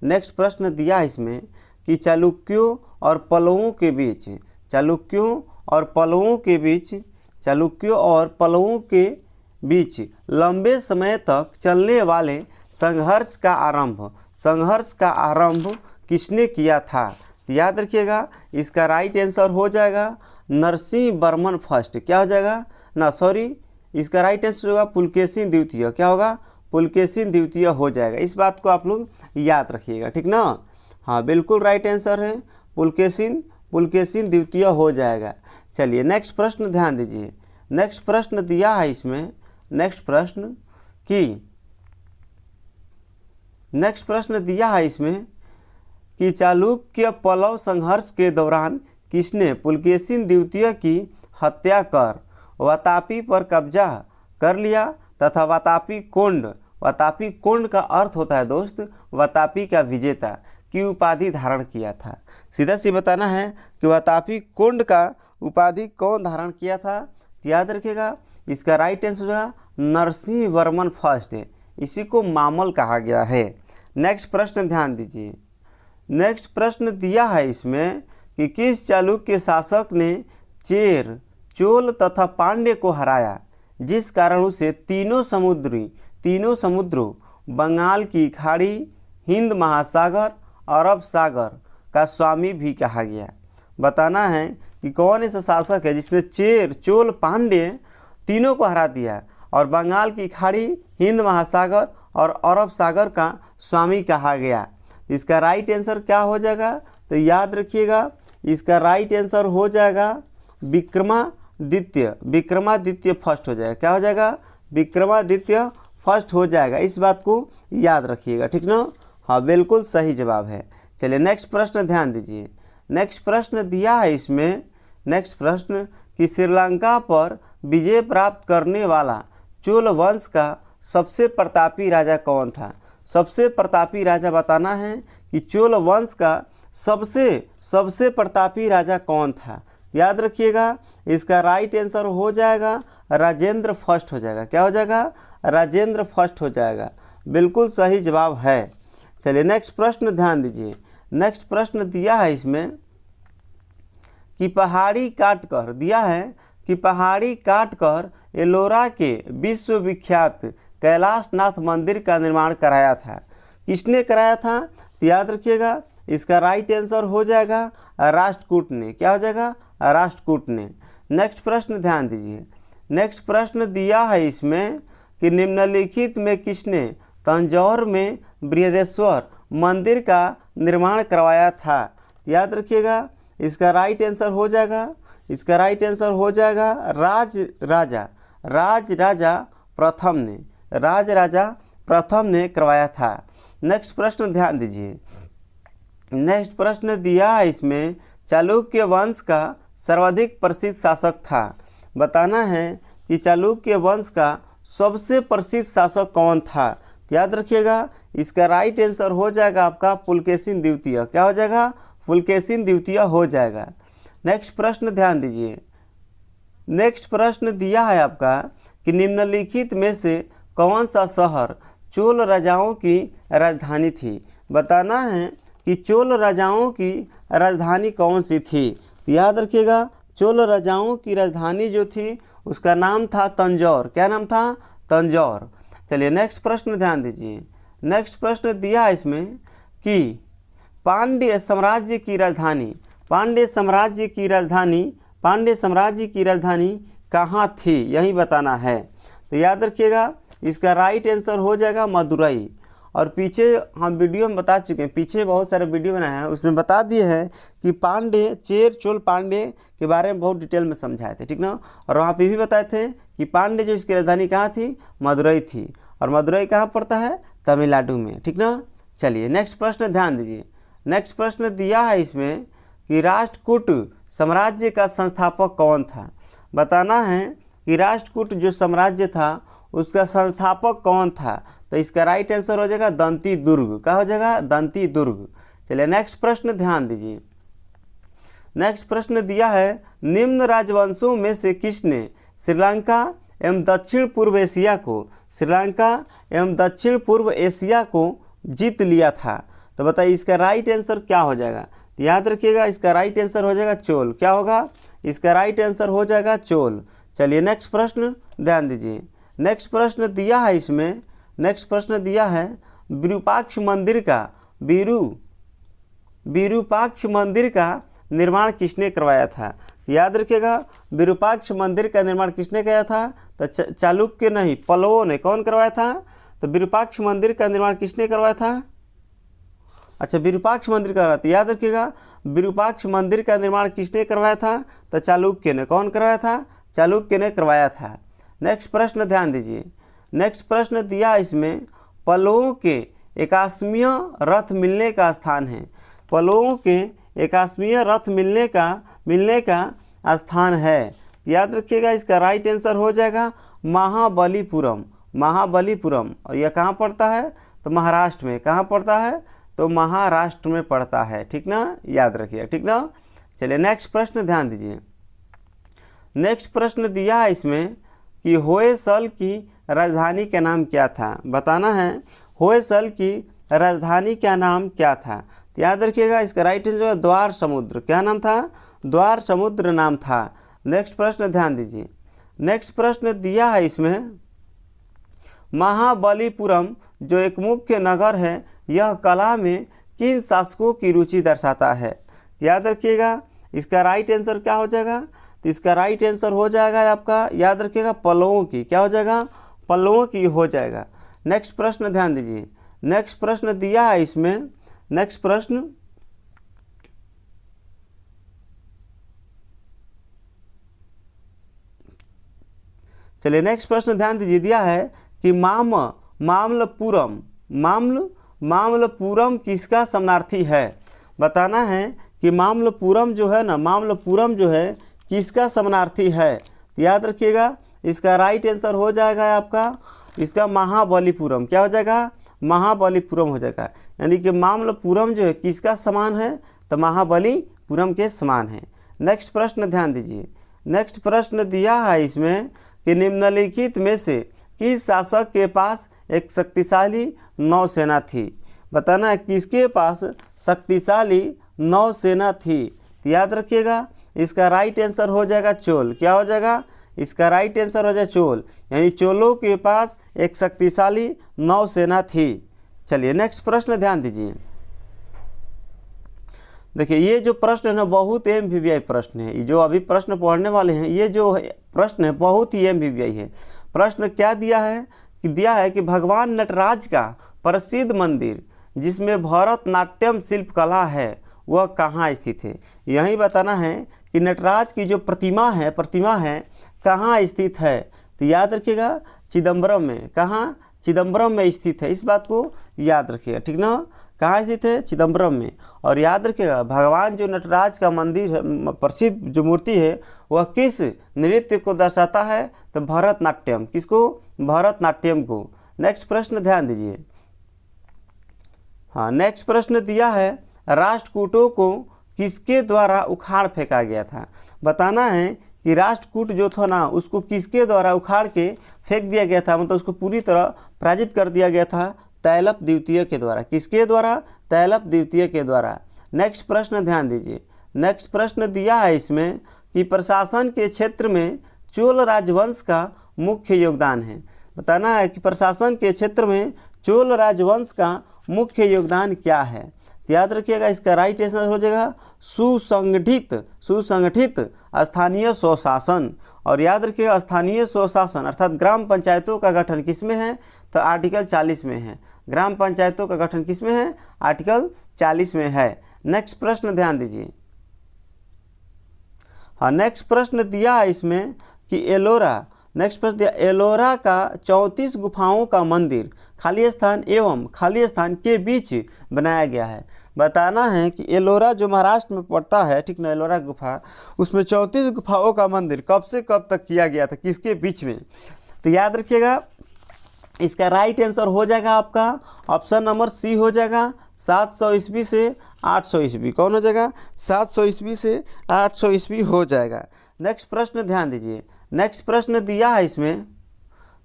नेक्स्ट प्रश्न दिया है इसमें कि चालुक्यों और पल्लवों के बीच लंबे समय तक चलने वाले संघर्ष का आरंभ किसने किया था? तो याद रखिएगा, इसका राइट आंसर हो जाएगा नरसिंह वर्मन फर्स्ट। क्या हो जाएगा ना, सॉरी, इसका राइट आंसर होगा पुलकेशिन द्वितीय। क्या होगा? पुलकेशिन द्वितीय हो जाएगा। इस बात को आप लोग याद रखिएगा, ठीक ना। हाँ, बिल्कुल राइट आंसर है पुलकेशिन द्वितीय हो जाएगा। चलिए नेक्स्ट प्रश्न ध्यान दीजिए। नेक्स्ट प्रश्न दिया है इसमें, नेक्स्ट प्रश्न दिया है इसमें कि चालुक्य पल्लव संघर्ष के दौरान किसने पुलकेशिन द्वितीय की हत्या कर वातापी पर कब्जा कर लिया तथा वातापी कोंड का अर्थ होता है दोस्त वातापी का विजेता की उपाधि धारण किया था। सीधा सी बताना है कि वातापी कोंड का उपाधि कौन धारण किया था? तो याद रखिएगा, इसका राइट आंसर होगा नरसिंह वर्मन फर्स्ट है। इसी को मामल कहा गया है। नेक्स्ट प्रश्न ध्यान दीजिए। नेक्स्ट प्रश्न दिया है इसमें कि किस चालुक्य शासक ने चेर, चोल तथा पांड्य को हराया, जिस कारण उसे तीनों समुद्रों बंगाल की खाड़ी, हिंद महासागर, अरब सागर का स्वामी भी कहा गया। बताना है कि कौन ऐसा शासक है जिसने चेर, चोल, पांड्य तीनों को हरा दिया और बंगाल की खाड़ी, हिंद महासागर और अरब सागर का स्वामी कहा गया। इसका राइट आंसर क्या हो जाएगा? तो याद रखिएगा, इसका राइट आंसर हो जाएगा विक्रमादित्य फर्स्ट हो जाएगा। क्या हो जाएगा? विक्रमादित्य फर्स्ट हो जाएगा। इस बात को याद रखिएगा, ठीक ना। हाँ, बिल्कुल सही जवाब है। चलिए नेक्स्ट प्रश्न ध्यान दीजिए। नेक्स्ट प्रश्न दिया है इसमें, नेक्स्ट प्रश्न कि श्रीलंका पर विजय प्राप्त करने वाला चोल वंश का सबसे प्रतापी राजा कौन था? सबसे प्रतापी राजा बताना है कि चोल वंश का सबसे प्रतापी राजा कौन था? याद रखिएगा, इसका राइट आंसर हो जाएगा राजेंद्र फर्स्ट हो जाएगा। क्या हो जाएगा? राजेंद्र फर्स्ट हो जाएगा। बिल्कुल सही जवाब है। चलिए नेक्स्ट प्रश्न ध्यान दीजिए। नेक्स्ट प्रश्न दिया है इसमें कि पहाड़ी काट कर एलोरा के विश्वविख्यात कैलाशनाथ मंदिर का निर्माण कराया था। किसने कराया था? तो याद रखिएगा, इसका राइट आंसर हो जाएगा राष्ट्रकूट ने। क्या हो जाएगा? राष्ट्रकूट ने। नेक्स्ट प्रश्न ध्यान दीजिए। नेक्स्ट प्रश्न दिया है इसमें कि निम्नलिखित में किसने तंजौर में बृहदेश्वर मंदिर का निर्माण करवाया था? याद रखिएगा, इसका राइट आंसर हो जाएगा, इसका राइट आंसर हो जाएगा राजराजा प्रथम ने करवाया था। नेक्स्ट प्रश्न ध्यान दीजिए। नेक्स्ट प्रश्न दिया है इसमें चालुक्य वंश का सर्वाधिक प्रसिद्ध शासक था। बताना है कि चालुक्य वंश का सबसे प्रसिद्ध शासक कौन था? याद रखिएगा, इसका राइट आंसर हो जाएगा आपका पुलकेशिन द्वितीय। क्या हो जाएगा? पुलकेशिन द्वितीय हो जाएगा। नेक्स्ट प्रश्न ध्यान दीजिए। नेक्स्ट प्रश्न दिया है आपका कि निम्नलिखित में से कौन सा शहर चोल राजाओं की राजधानी थी? बताना है कि चोल राजाओं की राजधानी कौन सी थी? तो याद रखिएगा, चोल राजाओं की राजधानी जो थी उसका नाम था तंजौर। क्या नाम था? तंजौर। चलिए नेक्स्ट प्रश्न ध्यान दीजिए। नेक्स्ट प्रश्न दिया है इसमें कि पांड्य साम्राज्य की राजधानी कहाँ थी? यही बताना है। तो याद रखिएगा, इसका राइट आंसर हो जाएगा मदुरई। और पीछे हम वीडियो में बता चुके हैं, पीछे बहुत सारे वीडियो बनाए हैं, उसमें बता दिए हैं कि पांड्य, चेर, चोल, पांड्य के बारे में बहुत डिटेल में समझाए थे, ठीक ना। और वहाँ पे भी बताए थे कि पांड्य जो इसकी राजधानी कहाँ थी? मदुरई थी। और मदुरई कहाँ पड़ता है? तमिलनाडु में, ठीक ना। चलिए नेक्स्ट प्रश्न ध्यान दीजिए। नेक्स्ट प्रश्न दिया है इसमें कि राष्ट्रकूट साम्राज्य का संस्थापक कौन था? बताना है कि राष्ट्रकूट जो साम्राज्य था उसका संस्थापक कौन था? तो इसका राइट आंसर हो जाएगा दंती दुर्ग। क्या हो जाएगा? दंती दुर्ग। चलिए नेक्स्ट प्रश्न ध्यान दीजिए। नेक्स्ट प्रश्न दिया है निम्न राजवंशों में से किसने श्रीलंका एवं दक्षिण पूर्व एशिया को जीत लिया था? तो बताइए इसका राइट आंसर क्या हो जाएगा। तो याद रखिएगा इसका राइट आंसर हो जाएगा चोल। क्या होगा? इसका राइट आंसर हो जाएगा चोल। चलिए नेक्स्ट प्रश्न ध्यान दीजिए। नेक्स्ट प्रश्न दिया है इसमें, नेक्स्ट प्रश्न दिया है विरूपाक्ष मंदिर का विरूपाक्ष मंदिर का निर्माण किसने करवाया था? याद रखिएगा विरूपाक्ष मंदिर का निर्माण किसने किया था? तो चालुक्य नहीं, पल्लवों ने। कौन करवाया था? तो विरूपाक्ष मंदिर का निर्माण किसने करवाया था? अच्छा, विरूपाक्ष मंदिर का, तो याद रखिएगा विरूपाक्ष मंदिर का निर्माण किसने करवाया था? तो चालुक्य ने। कौन करवाया था? चालुक्य ने करवाया था। नेक्स्ट प्रश्न ध्यान दीजिए। नेक्स्ट प्रश्न दिया इसमें पल्लवों के 81वें रथ मिलने का स्थान है। पल्लवों के 81वें रथ मिलने का स्थान है। याद रखिएगा इसका राइट आंसर हो जाएगा महाबलीपुरम। महाबलीपुरम। और यह कहाँ पड़ता है? तो महाराष्ट्र में। कहाँ पड़ता है? तो महाराष्ट्र में पड़ता है। ठीक ना, याद रखिए। ठीक ना। चलिए नेक्स्ट प्रश्न ध्यान दीजिए। नेक्स्ट प्रश्न दिया है इसमें कि होयसल की राजधानी का नाम क्या था? बताना है होयसल की राजधानी का नाम क्या था। तो याद रखिएगा इसका राइट आंसर है द्वार समुद्र। क्या नाम था? द्वार समुद्र नाम था। नेक्स्ट प्रश्न ध्यान दीजिए। नेक्स्ट प्रश्न दिया है इसमें महाबलीपुरम जो एक मुख्य नगर है, यह कला में किन शासकों की रुचि दर्शाता है? याद रखिएगा इसका राइट आंसर क्या हो जाएगा? तो इसका राइट आंसर हो जाएगा आपका, याद रखिएगा पल्लवों की। क्या हो जाएगा? पल्लवों की हो जाएगा। नेक्स्ट प्रश्न ध्यान दीजिए। नेक्स्ट प्रश्न दिया है इसमें, नेक्स्ट प्रश्न चलिए नेक्स्ट प्रश्न ध्यान दीजिए। दिया है कि मामल्लपुरम किसका समानार्थी है? बताना है कि मामल्लपुरम जो है ना, मामल्लपुरम जो है किसका समानार्थी है? तो याद रखिएगा इसका राइट आंसर हो जाएगा आपका इसका महाबलीपुरम। क्या हो जाएगा? महाबलीपुरम हो जाएगा। यानी कि मामल्लपुरम जो है किसका समान है? तो महाबलीपुरम के समान है। नेक्स्ट प्रश्न ध्यान दीजिए। नेक्स्ट प्रश्न दिया है इसमें कि निम्नलिखित में से किस शासक के पास एक शक्तिशाली नौसेना थी? बताना है किसके पास शक्तिशाली नौसेना थी। तो याद रखिएगा इसका राइट आंसर हो जाएगा चोल। क्या हो जाएगा? इसका राइट आंसर हो जाए चोल। यानी चोलों के पास एक शक्तिशाली नौसेना थी। चलिए नेक्स्ट प्रश्न ध्यान दीजिए। देखिए ये जो प्रश्न है ना बहुत MVVI प्रश्न है। जो अभी प्रश्न पढ़ने वाले हैं ये जो प्रश्न है बहुत ही MVVI है। प्रश्न क्या दिया है कि भगवान नटराज का प्रसिद्ध मंदिर जिसमें भरतनाट्यम शिल्पकला है वह कहाँ स्थित है? यही बताना है कि नटराज की जो प्रतिमा है कहाँ स्थित है। तो याद रखिएगा चिदम्बरम में। कहाँ? चिदम्बरम में स्थित है। इस बात को याद रखिएगा। ठीक ना। कहाँ स्थित है? चिदम्बरम में। और याद रखिएगा भगवान जो नटराज का मंदिर है, प्रसिद्ध जो मूर्ति है वह किस नृत्य को दर्शाता है? तो भरतनाट्यम। किसको? भरतनाट्यम को। नेक्स्ट प्रश्न ध्यान दीजिए। हाँ, नेक्स्ट प्रश्न दिया है राष्ट्रकूटों को किसके द्वारा उखाड़ फेंका गया था? बताना है कि राष्ट्रकूट जो था ना उसको किसके द्वारा उखाड़ के फेंक दिया गया था, मतलब उसको पूरी तरह पराजित कर दिया गया था? तैलप द्वितीय के द्वारा। किसके द्वारा? तैलप द्वितीय के द्वारा। नेक्स्ट प्रश्न ध्यान दीजिए। नेक्स्ट प्रश्न दिया है इसमें कि प्रशासन के क्षेत्र में चोल राजवंश का मुख्य योगदान है। बताना है कि प्रशासन के क्षेत्र में चोल राजवंश का मुख्य योगदान क्या है? याद रखिएगा इसका राइट आंसर हो जाएगा सुसंगठित स्थानीय स्वशासन। और याद रखिएगा स्थानीय स्वशासन अर्थात ग्राम पंचायतों का गठन किस में है? तो आर्टिकल 40 में है। ग्राम पंचायतों का गठन किस में है? आर्टिकल 40 में है। नेक्स्ट प्रश्न ध्यान दीजिए। हाँ, नेक्स्ट प्रश्न दिया है इसमें कि एलोरा, नेक्स्ट प्रश्न दिया एलोरा का 34 गुफाओं का मंदिर खाली स्थान एवं खाली स्थान के बीच बनाया गया है। बताना है कि एलोरा जो महाराष्ट्र में पड़ता है, ठीक ना, एलोरा गुफा, उसमें 34 गुफाओं का मंदिर कब से कब तक किया गया था? किसके बीच में? तो याद रखिएगा इसका राइट आंसर हो जाएगा आपका ऑप्शन नंबर सी हो जाएगा 700 ईस्वी से 800 ईस्वी। कौन हो जाएगा? 700 ईस्वी से 800 ईस्वी हो जाएगा। नेक्स्ट प्रश्न ध्यान दीजिए। नेक्स्ट प्रश्न दिया है इसमें,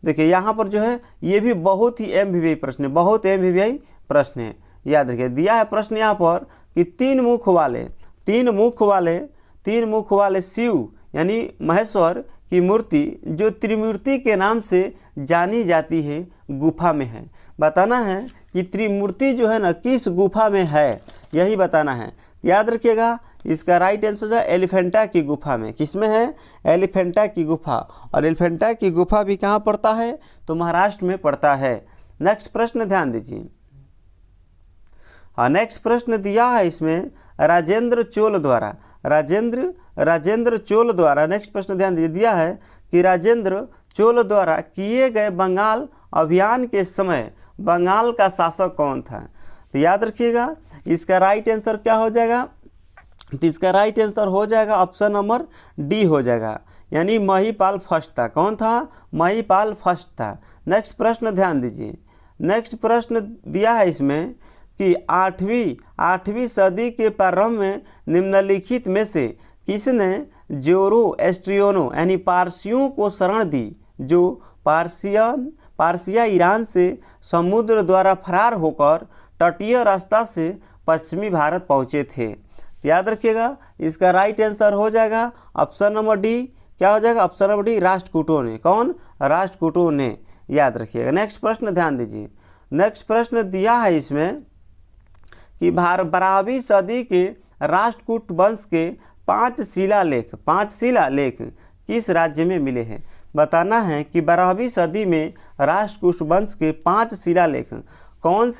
देखिए यहाँ पर जो है ये भी बहुत ही MVVI प्रश्न है, बहुत MVVI प्रश्न है। याद रखिए, दिया है प्रश्न यहाँ पर कि तीन मुख वाले शिव यानी महेश्वर की मूर्ति जो त्रिमूर्ति के नाम से जानी जाती है गुफा में है। बताना है कि त्रिमूर्ति जो है ना किस गुफा में है, यही बताना है। याद रखिएगा, इसका राइट आंसर है एलिफेंटा की गुफा में। किसमें है? एलिफेंटा की गुफा। और एलिफेंटा की गुफा भी कहाँ पड़ता है? तो महाराष्ट्र में पड़ता है। नेक्स्ट प्रश्न ध्यान दीजिए। हाँ, नेक्स्ट प्रश्न दिया है इसमें राजेंद्र चोल द्वारा। राजेंद्र चोल द्वारा, नेक्स्ट प्रश्न ध्यान दीजिए, दिया है कि राजेंद्र चोल द्वारा किए गए बंगाल अभियान के समय बंगाल का शासक कौन था? तो याद रखिएगा, इसका राइट आंसर क्या हो जाएगा? तो इसका राइट आंसर हो जाएगा ऑप्शन नंबर डी हो जाएगा, यानी महिपाल फर्स्ट था। कौन था? महिपाल फर्स्ट था। नेक्स्ट प्रश्न ध्यान दीजिए। नेक्स्ट प्रश्न दिया है इसमें कि आठवीं सदी के प्रारंभ में निम्नलिखित में से किसने जोरोएस्ट्रियनों यानी पारसियों को शरण दी, जो पारसिया ईरान से समुद्र द्वारा फरार होकर तटीय रास्ता से पश्चिमी भारत पहुँचे थे। याद रखिएगा, इसका राइट आंसर हो जाएगा ऑप्शन नंबर डी। क्या हो जाएगा? ऑप्शन नंबर डी, राष्ट्रकूटों ने। कौन? राष्ट्रकूटों ने। याद रखिएगा। नेक्स्ट प्रश्न ध्यान दीजिए। नेक्स्ट प्रश्न दिया है इसमें कि 12वीं सदी के राष्ट्रकूट वंश के 5 शिलालेख किस राज्य में मिले हैं? बताना है कि 12वीं सदी में राष्ट्रकूट वंश के 5 शिलालेख कौन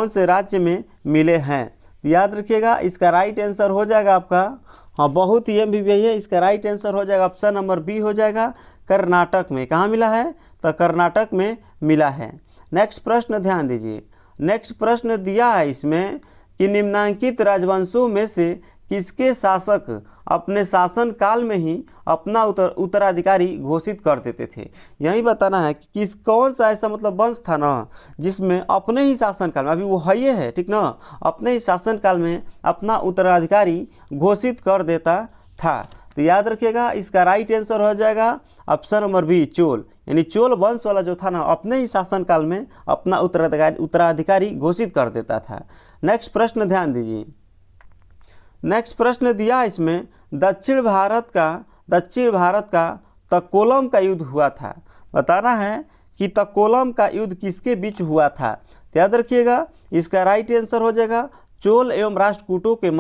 से राज्य में मिले हैं? याद रखिएगा, इसका राइट आंसर हो जाएगा आपका, हाँ बहुत ही एमबीबीआई है, इसका राइट आंसर हो जाएगा ऑप्शन नंबर बी हो जाएगा, कर्नाटक में। कहाँ मिला है? तो कर्नाटक में मिला है। नेक्स्ट प्रश्न ध्यान दीजिए। नेक्स्ट प्रश्न दिया है इसमें कि निम्नांकित राजवंशों में से किसके शासक अपने शासन काल में ही अपना उत्तराधिकारी घोषित कर देते थे? यही बताना है कि कौन सा ऐसा मतलब वंश था ना जिसमें अपने ही शासन काल में, अभी वो है ये है ठीक ना, अपने ही शासन काल में अपना उत्तराधिकारी घोषित कर देता था। तो याद रखिएगा, इसका राइट आंसर हो जाएगा ऑप्शन नंबर बी, चोल। यानी चोल वंश वाला जो था ना अपने ही शासनकाल में अपना उत्तराधिकारी घोषित कर देता था। नेक्स्ट प्रश्न ध्यान दीजिए। नेक्स्ट प्रश्न दिया इसमें दक्षिण भारत का तकोलम का युद्ध हुआ था। बताना है कि तकोलम का युद्ध किसके बीच हुआ था? तो याद रखिएगा, इसका राइट आंसर हो जाएगा चोल एवं राष्ट्रकूटों के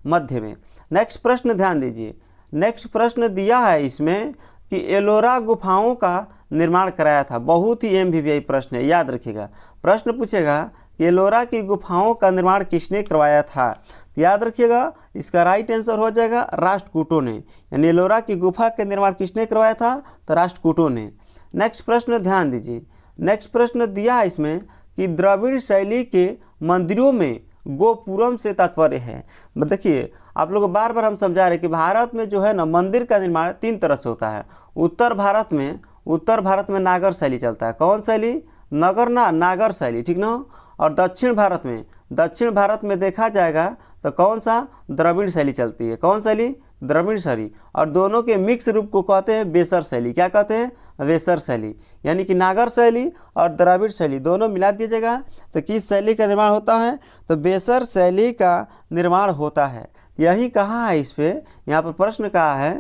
मध्य में। नेक्स्ट प्रश्न ध्यान दीजिए। नेक्स्ट प्रश्न दिया है इसमें कि एलोरा गुफाओं का निर्माण कराया था। बहुत ही एमबीबीआई प्रश्न है, याद रखिएगा। प्रश्न पूछेगा कि एलोरा की गुफाओं का निर्माण किसने करवाया था? तो याद रखिएगा, इसका राइट आंसर हो जाएगा राष्ट्रकूटों ने। यानी एलोरा की गुफा का निर्माण किसने करवाया था? तो राष्ट्रकूटों ने। नेक्स्ट प्रश्न ध्यान दीजिए। नेक्स्ट प्रश्न दिया है इसमें कि द्रविड़ शैली के मंदिरों में गोपुरम से तात्पर्य है। देखिए, आप लोग बार बार हम समझा रहे कि भारत में जो है ना मंदिर का निर्माण 3 तरह से होता है। उत्तर भारत में नागर शैली चलता है। कौन शैली? नागर शैली, ठीक ना। और दक्षिण भारत में देखा जाएगा तो कौन सा? द्रविड़ शैली चलती है। कौन शैली? द्रविड़ शैली। और दोनों के मिक्स रूप को कहते हैं बेसर शैली। क्या कहते हैं? बेसर शैली। यानी कि नागर शैली और द्रविड़ शैली दोनों मिला दीजिएगा तो किस शैली का निर्माण होता है? तो बेसर शैली का निर्माण होता है। यही कहा है इस पे, यहाँ पर प्रश्न कहा है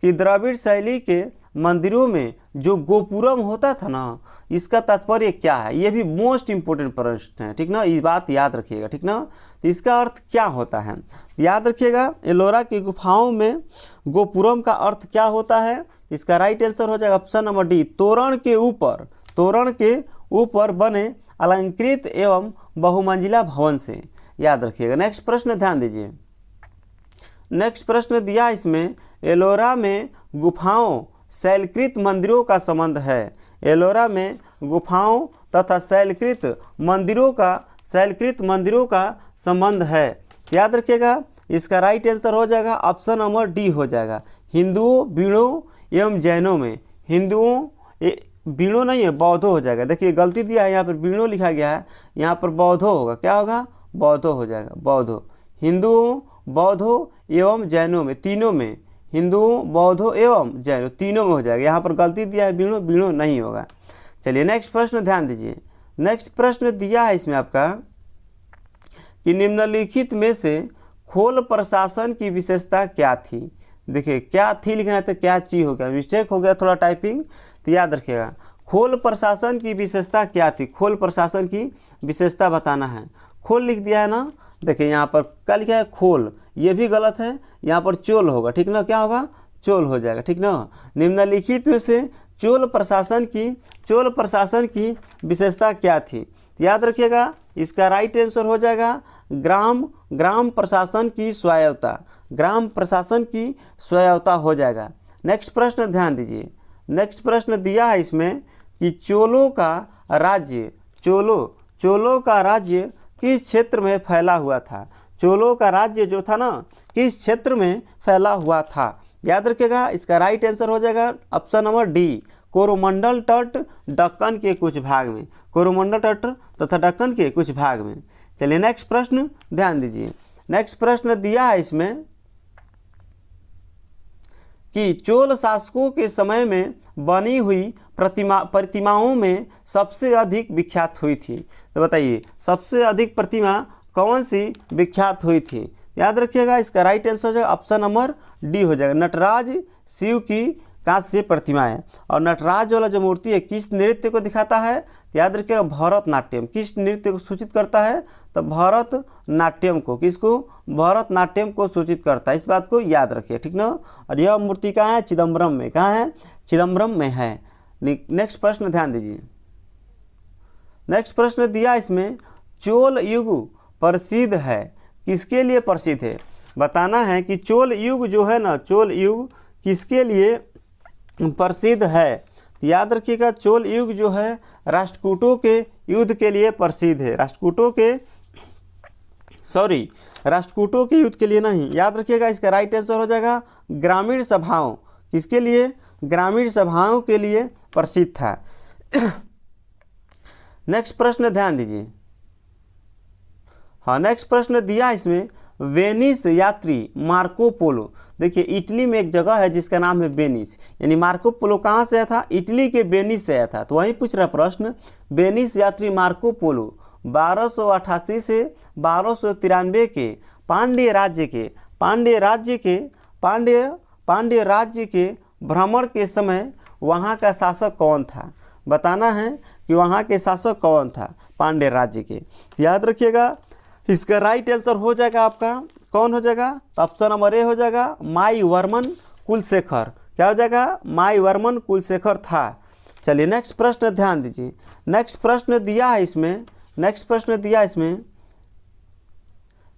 कि द्रविड़ शैली के मंदिरों में जो गोपुरम होता था ना, इसका तात्पर्य क्या है? ये भी मोस्ट इम्पोर्टेंट प्रश्न है, ठीक ना। ये बात याद रखिएगा, ठीक ना। तो इसका अर्थ क्या होता है? याद रखिएगा, एलोरा की गुफाओं में गोपुरम का अर्थ क्या होता है? इसका राइट आंसर हो जाएगा ऑप्शन नंबर डी, तोरण के ऊपर बने अलंकृत एवं बहुमंजिला भवन से। याद रखिएगा। नेक्स्ट प्रश्न ध्यान दीजिए। नेक्स्ट प्रश्न दिया इसमें एलोरा में गुफाओं शैलकृत मंदिरों का संबंध है। एलोरा में गुफाओं तथा शैलकृत मंदिरों का संबंध है। याद रखिएगा, इसका राइट आंसर हो जाएगा ऑप्शन नंबर डी हो जाएगा, हिंदुओं, बीड़ों एवं जैनों में। बीड़ों नहीं है, बौद्धों हो जाएगा। देखिए गलती दिया है, यहाँ पर बीड़ों लिखा गया है, यहाँ पर बौद्धों होगा। क्या होगा? बौद्धों हो जाएगा। बौद्धों, हिंदुओं, बौद्धों एवं जैनों में, तीनों में, हिंदुओं, बौद्धों एवं जैनों तीनों में हो जाएगा। यहाँ पर गलती दिया है बीड़ों नहीं होगा। चलिए नेक्स्ट प्रश्न ध्यान दीजिए। नेक्स्ट प्रश्न दिया है इसमें आपका कि निम्नलिखित में से खोल प्रशासन की विशेषता क्या थी। देखिए क्या थी लिखना है तो क्या चीज हो गया, मिस्टेक हो गया थोड़ा टाइपिंग, तो याद रखिएगा खोल प्रशासन की विशेषता क्या थी। खोल प्रशासन की विशेषता बताना है। खोल लिख दिया है ना, देखिए यहाँ पर क्या लिखा है खोल, ये भी गलत है, यहाँ पर चोल होगा, ठीक ना, क्या होगा चोल हो जाएगा, ठीक ना। निम्नलिखित में से चोल प्रशासन की विशेषता क्या थी, याद रखिएगा इसका राइट आंसर हो जाएगा ग्राम प्रशासन की स्वायत्तता, ग्राम प्रशासन की स्वायत्तता हो जाएगा। नेक्स्ट प्रश्न ध्यान दीजिए। नेक्स्ट प्रश्न दिया है इसमें कि चोलों का राज्य किस क्षेत्र में फैला हुआ था। चोलों का राज्य जो था ना किस क्षेत्र में फैला हुआ था, याद रखिएगा इसका राइट आंसर हो जाएगा ऑप्शन नंबर डी, कोरोमंडल तट दक्कन के कुछ भाग में, कोरोमंडल तट तथा दक्कन के कुछ भाग में। चलिए नेक्स्ट प्रश्न ध्यान दीजिए। नेक्स्ट प्रश्न दिया है इसमें कि चोल शासकों के समय में बनी हुई प्रतिमाओं में सबसे अधिक विख्यात हुई थी। तो बताइए सबसे अधिक प्रतिमा कौन सी विख्यात हुई थी, याद रखिएगा इसका राइट आंसर हो जाएगा ऑप्शन नंबर डी हो जाएगा। नटराज शिव की कांस्य प्रतिमा है, और नटराज वाला जो मूर्ति है किस नृत्य को दिखाता है, याद रखिएगा भरतनाट्यम। किस नृत्य को सूचित करता है, तो भरतनाट्यम को, किसको भरतनाट्यम को सूचित करता है, इस बात को याद रखिए, ठीक ना। और यह मूर्ति कहाँ है, चिदम्बरम में, कहाँ है, चिदम्बरम में है। नेक्स्ट प्रश्न ध्यान दीजिए। नेक्स्ट प्रश्न दिया इसमें चोल युग प्रसिद्ध है, किसके लिए प्रसिद्ध है, बताना है कि चोल युग जो है ना, चोल युग किसके लिए प्रसिद्ध है। याद रखिएगा चोल युग जो है राष्ट्रकूटों के युद्ध के लिए प्रसिद्ध है, राष्ट्रकूटों के युद्ध के लिए नहीं, याद रखिएगा इसका राइट आंसर हो जाएगा ग्रामीण सभाओं, किसके लिए, ग्रामीण सभाओं के लिए प्रसिद्ध था। नेक्स्ट प्रश्न ध्यान दीजिए। हाँ नेक्स्ट प्रश्न दिया इसमें वेनिस यात्री मार्को पोलो। देखिए इटली में एक जगह है जिसका नाम है वेनिस, यानी मार्को पोलो कहाँ से आया था, इटली के वेनिस से आया था। तो वहीं पूछ रहा प्रश्न, वेनिस यात्री मार्को पोलो 1288 से 1293 के पांड्य राज्य के भ्रमण के समय वहाँ का शासक कौन था, बताना है कि वहाँ के शासक कौन था पांड्य राज्य के। याद रखिएगा इसका राइट आंसर हो जाएगा आपका कौन हो जाएगा, तो ऑप्शन नंबर ए हो जाएगा माईवर्मन कुलशेखर। क्या हो जाएगा, माईवर्मन कुलशेखर था। चलिए नेक्स्ट प्रश्न ध्यान दीजिए। नेक्स्ट प्रश्न दिया है इसमें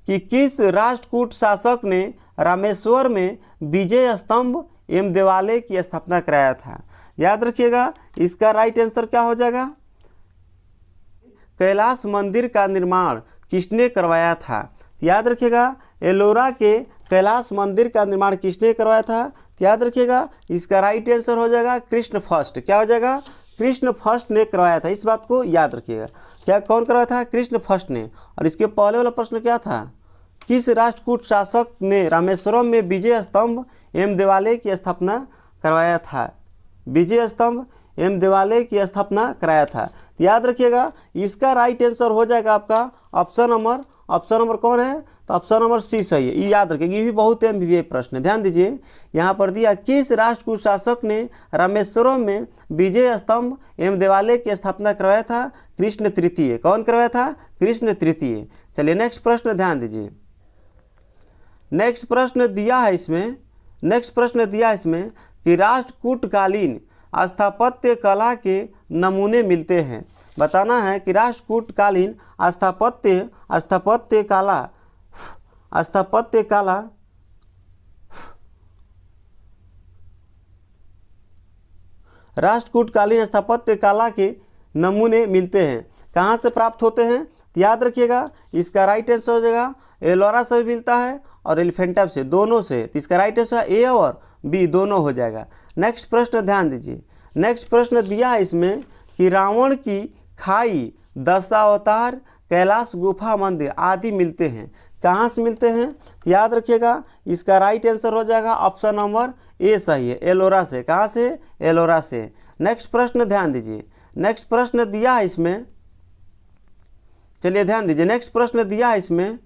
कि किस राष्ट्रकूट शासक ने रामेश्वर में विजय स्तंभ एवं देवालय की स्थापना कराया था। याद रखिएगा इसका राइट आंसर क्या हो जाएगा, कैलाश मंदिर का निर्माण किसने करवाया था। याद रखिएगा एलोरा के कैलाश मंदिर का निर्माण किसने करवाया था, याद रखिएगा इसका राइट आंसर हो जाएगा कृष्ण फर्स्ट। क्या हो जाएगा, कृष्ण फर्स्ट ने करवाया था, इस बात को याद रखिएगा। क्या कौन करवाया था, कृष्ण फर्स्ट ने। और इसके पहले वाला प्रश्न क्या था, किस राष्ट्रकूट शासक ने रामेश्वरम में विजय स्तंभ एवं देवालय की स्थापना करवाया था, विजय स्तंभ एवं देवालय की स्थापना कराया था। याद रखिएगा इसका राइट आंसर हो जाएगा आपका ऑप्शन नंबर कौन है, तो ऑप्शन नंबर सी सही है। ये याद रखिएगा, ये भी बहुत एमबीए प्रश्न है। ध्यान दीजिए यहाँ पर दिया किस राष्ट्रकूट शासक ने रामेश्वरम में विजय स्तंभ एवं देवालय की स्थापना करवाया था, कृष्ण तृतीय। कौन करवाया था, कृष्ण तृतीय। चलिए नेक्स्ट प्रश्न ध्यान दीजिए। नेक्स्ट प्रश्न दिया है इसमें कि राष्ट्रकूटकालीन स्थापत्य कला के नमूने मिलते हैं। बताना है कि राष्ट्रकूटकालीन स्थापत्य कला के नमूने मिलते हैं, कहाँ से प्राप्त होते हैं। याद रखिएगा इसका राइट आंसर हो जाएगा एलोरा से भी मिलता है और एलिफेंटम से, दोनों से। तो इसका राइट आंसर ए और बी दोनों हो जाएगा। नेक्स्ट प्रश्न ध्यान दीजिए। नेक्स्ट प्रश्न दिया है इसमें कि रावण की खाई, दशावतार, कैलाश गुफा मंदिर आदि मिलते हैं, कहाँ से मिलते हैं। याद रखिएगा इसका राइट आंसर हो जाएगा ऑप्शन नंबर ए सही है, एलोरा से। कहाँ से, एलोरा से। नेक्स्ट प्रश्न ध्यान दीजिए। नेक्स्ट प्रश्न दिया है इसमें, चलिए ध्यान दीजिए, नेक्स्ट प्रश्न दिया है इसमें,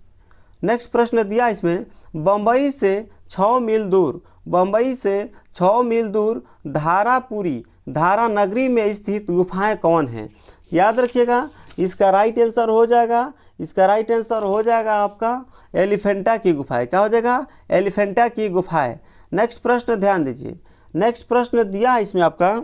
नेक्स्ट प्रश्न दिया है इसमें, बम्बई से 6 मील दूर, बम्बई से 6 मील दूर धारापुरी धारा नगरी में स्थित गुफाएं कौन हैं? याद रखिएगा, इसका राइट आंसर हो जाएगा, इसका राइट आंसर हो जाएगा आपका एलिफेंटा की गुफाएं। क्या हो जाएगा? एलिफेंटा की गुफाएं। नेक्स्ट प्रश्न ध्यान दीजिए, नेक्स्ट प्रश्न दिया है इसमें आपका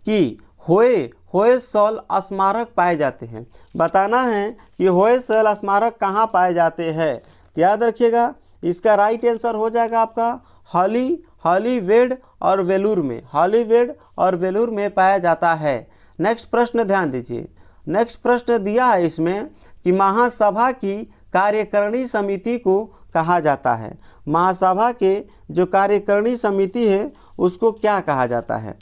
कि होयसल स्मारक पाए जाते हैं। बताना है कि होयसल स्मारक कहाँ पाए जाते हैं। याद रखिएगा, इसका राइट आंसर हो जाएगा आपका हॉलीवुड और वेलूर में, हॉलीवुड और वेलूर में पाया जाता है। नेक्स्ट प्रश्न ध्यान दीजिए, नेक्स्ट प्रश्न दिया है इसमें कि महासभा की कार्यकारिणी समिति को कहा जाता है। महासभा के जो कार्यकारिणी समिति है उसको क्या कहा जाता है?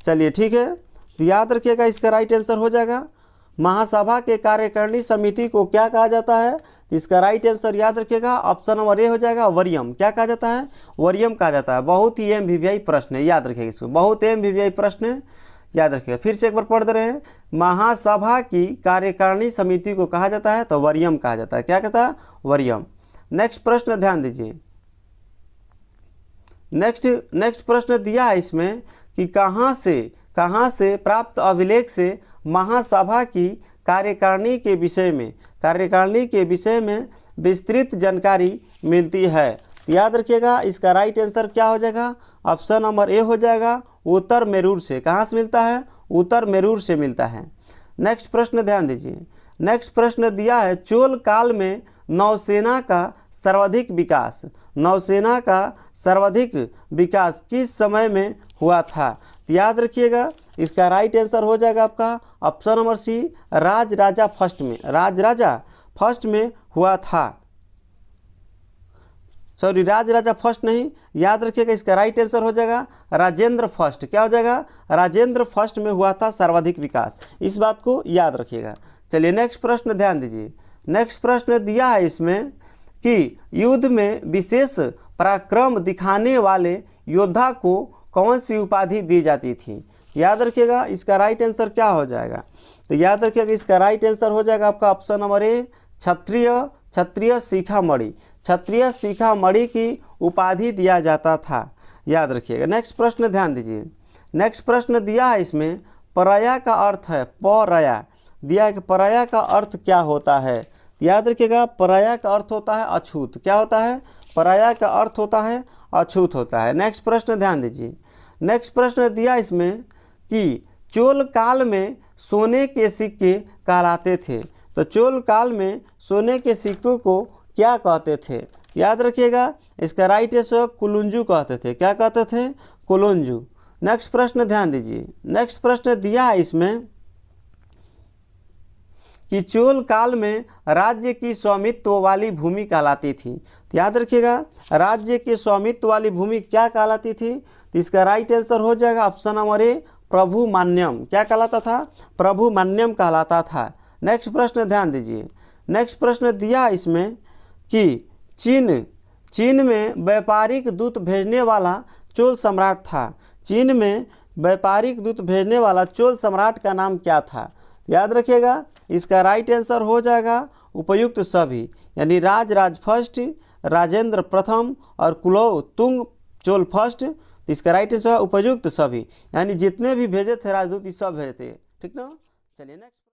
चलिए ठीक है, तो याद रखिएगा, इसका राइट आंसर हो जाएगा महासभा के कार्यकारिणी समिति को क्या कहा जाता है। तो इसका राइट आंसर याद रखिएगा ऑप्शन नंबर ए हो जाएगा वरियम। क्या कहा जाता है? वरियम कहा जाता है। बहुत ही एमवीवीआई प्रश्न है, याद रखिएगा इसको, बहुत एमवीवीआई प्रश्न है, याद रखिएगा। फिर से एक बार पढ़ दे रहे हैं, महासभा की कार्यकारिणी समिति को कहा जाता है तो वरियम कहा जाता है। क्या कहता है? वरियम। नेक्स्ट प्रश्न ध्यान दीजिए, नेक्स्ट प्रश्न दिया है इसमें कि कहाँ से प्राप्त अभिलेख से महासभा की कार्यकारिणी के विषय में विस्तृत जानकारी मिलती है। तो याद रखिएगा, इसका राइट आंसर क्या हो जाएगा? ऑप्शन नंबर ए हो जाएगा उत्तर मेरूर से। कहाँ से मिलता है? उत्तर मेरूर से मिलता है। नेक्स्ट प्रश्न ध्यान दीजिए, नेक्स्ट प्रश्न दिया है चोल काल में नौसेना का सर्वाधिक विकास, नौसेना का सर्वाधिक विकास किस समय में हुआ था? तो याद रखिएगा, इसका राइट आंसर हो जाएगा आपका option number C Rajaraja first में, राजराजा फर्स्ट में हुआ था। सॉरी, राजराजा फर्स्ट नहीं, याद रखिएगा, इसका राइट आंसर हो जाएगा राजेंद्र फर्स्ट। क्या हो जाएगा? राजेंद्र फर्स्ट में हुआ था सर्वाधिक विकास। इस बात को याद रखिएगा। चलिए नेक्स्ट प्रश्न ध्यान दीजिए, नेक्स्ट प्रश्न दिया है इसमें कि युद्ध में विशेष पराक्रम दिखाने वाले योद्धा को कौन सी उपाधि दी जाती थी? याद रखिएगा, इसका राइट आंसर क्या हो जाएगा? तो याद रखिएगा, इसका राइट आंसर हो जाएगा आपका ऑप्शन नंबर ए क्षत्रिय शिखामणि, क्षत्रिय शिखामणि की उपाधि दिया जाता था। याद रखिएगा। नेक्स्ट प्रश्न ध्यान दीजिए, नेक्स्ट प्रश्न दिया है इसमें पराया का अर्थ है पराया, दिया है कि पराया का अर्थ क्या होता है? याद रखिएगा, पराया का अर्थ होता है अछूत। क्या होता है? पराया का अर्थ होता है अछूत होता है। नेक्स्ट प्रश्न ध्यान दीजिए, नेक्स्ट प्रश्न दिया इसमें कि चोल काल में सोने के सिक्के कहलाते थे। तो चोल काल में सोने के सिक्कों को क्या कहते थे? याद रखिएगा, इसका राइट आंसर कुलुंजू कहते थे। क्या कहते थे? कुलुंजू। नेक्स्ट प्रश्न ध्यान दीजिए, नेक्स्ट प्रश्न दिया है इसमें कि चोल काल में राज्य की स्वामित्व वाली भूमि कहलाती थी। तो याद रखिएगा, राज्य के स्वामित्व वाली भूमि क्या कहलाती थी? तो इसका राइट आंसर हो जाएगा ऑप्शन नंबर ए प्रभु मान्यम। क्या कहलाता था? प्रभु मान्यम कहलाता था। नेक्स्ट प्रश्न ध्यान दीजिए, नेक्स्ट प्रश्न दिया इसमें कि चीन में व्यापारिक दूत भेजने वाला चोल सम्राट था। चीन में व्यापारिक दूत भेजने वाला चोल सम्राट का नाम क्या था? याद रखिएगा, इसका राइट आंसर हो जाएगा उपयुक्त सभी, यानी राज फर्स्ट, राजेंद्र प्रथम और कुलोत्तुंग चोल फर्स्ट। तो इसका राइट आंसर उपयुक्त सभी, यानी जितने भी भेजे थे राजदूत, ये सब भेजे थे। ठीक ना? चलिए नेक्स्ट।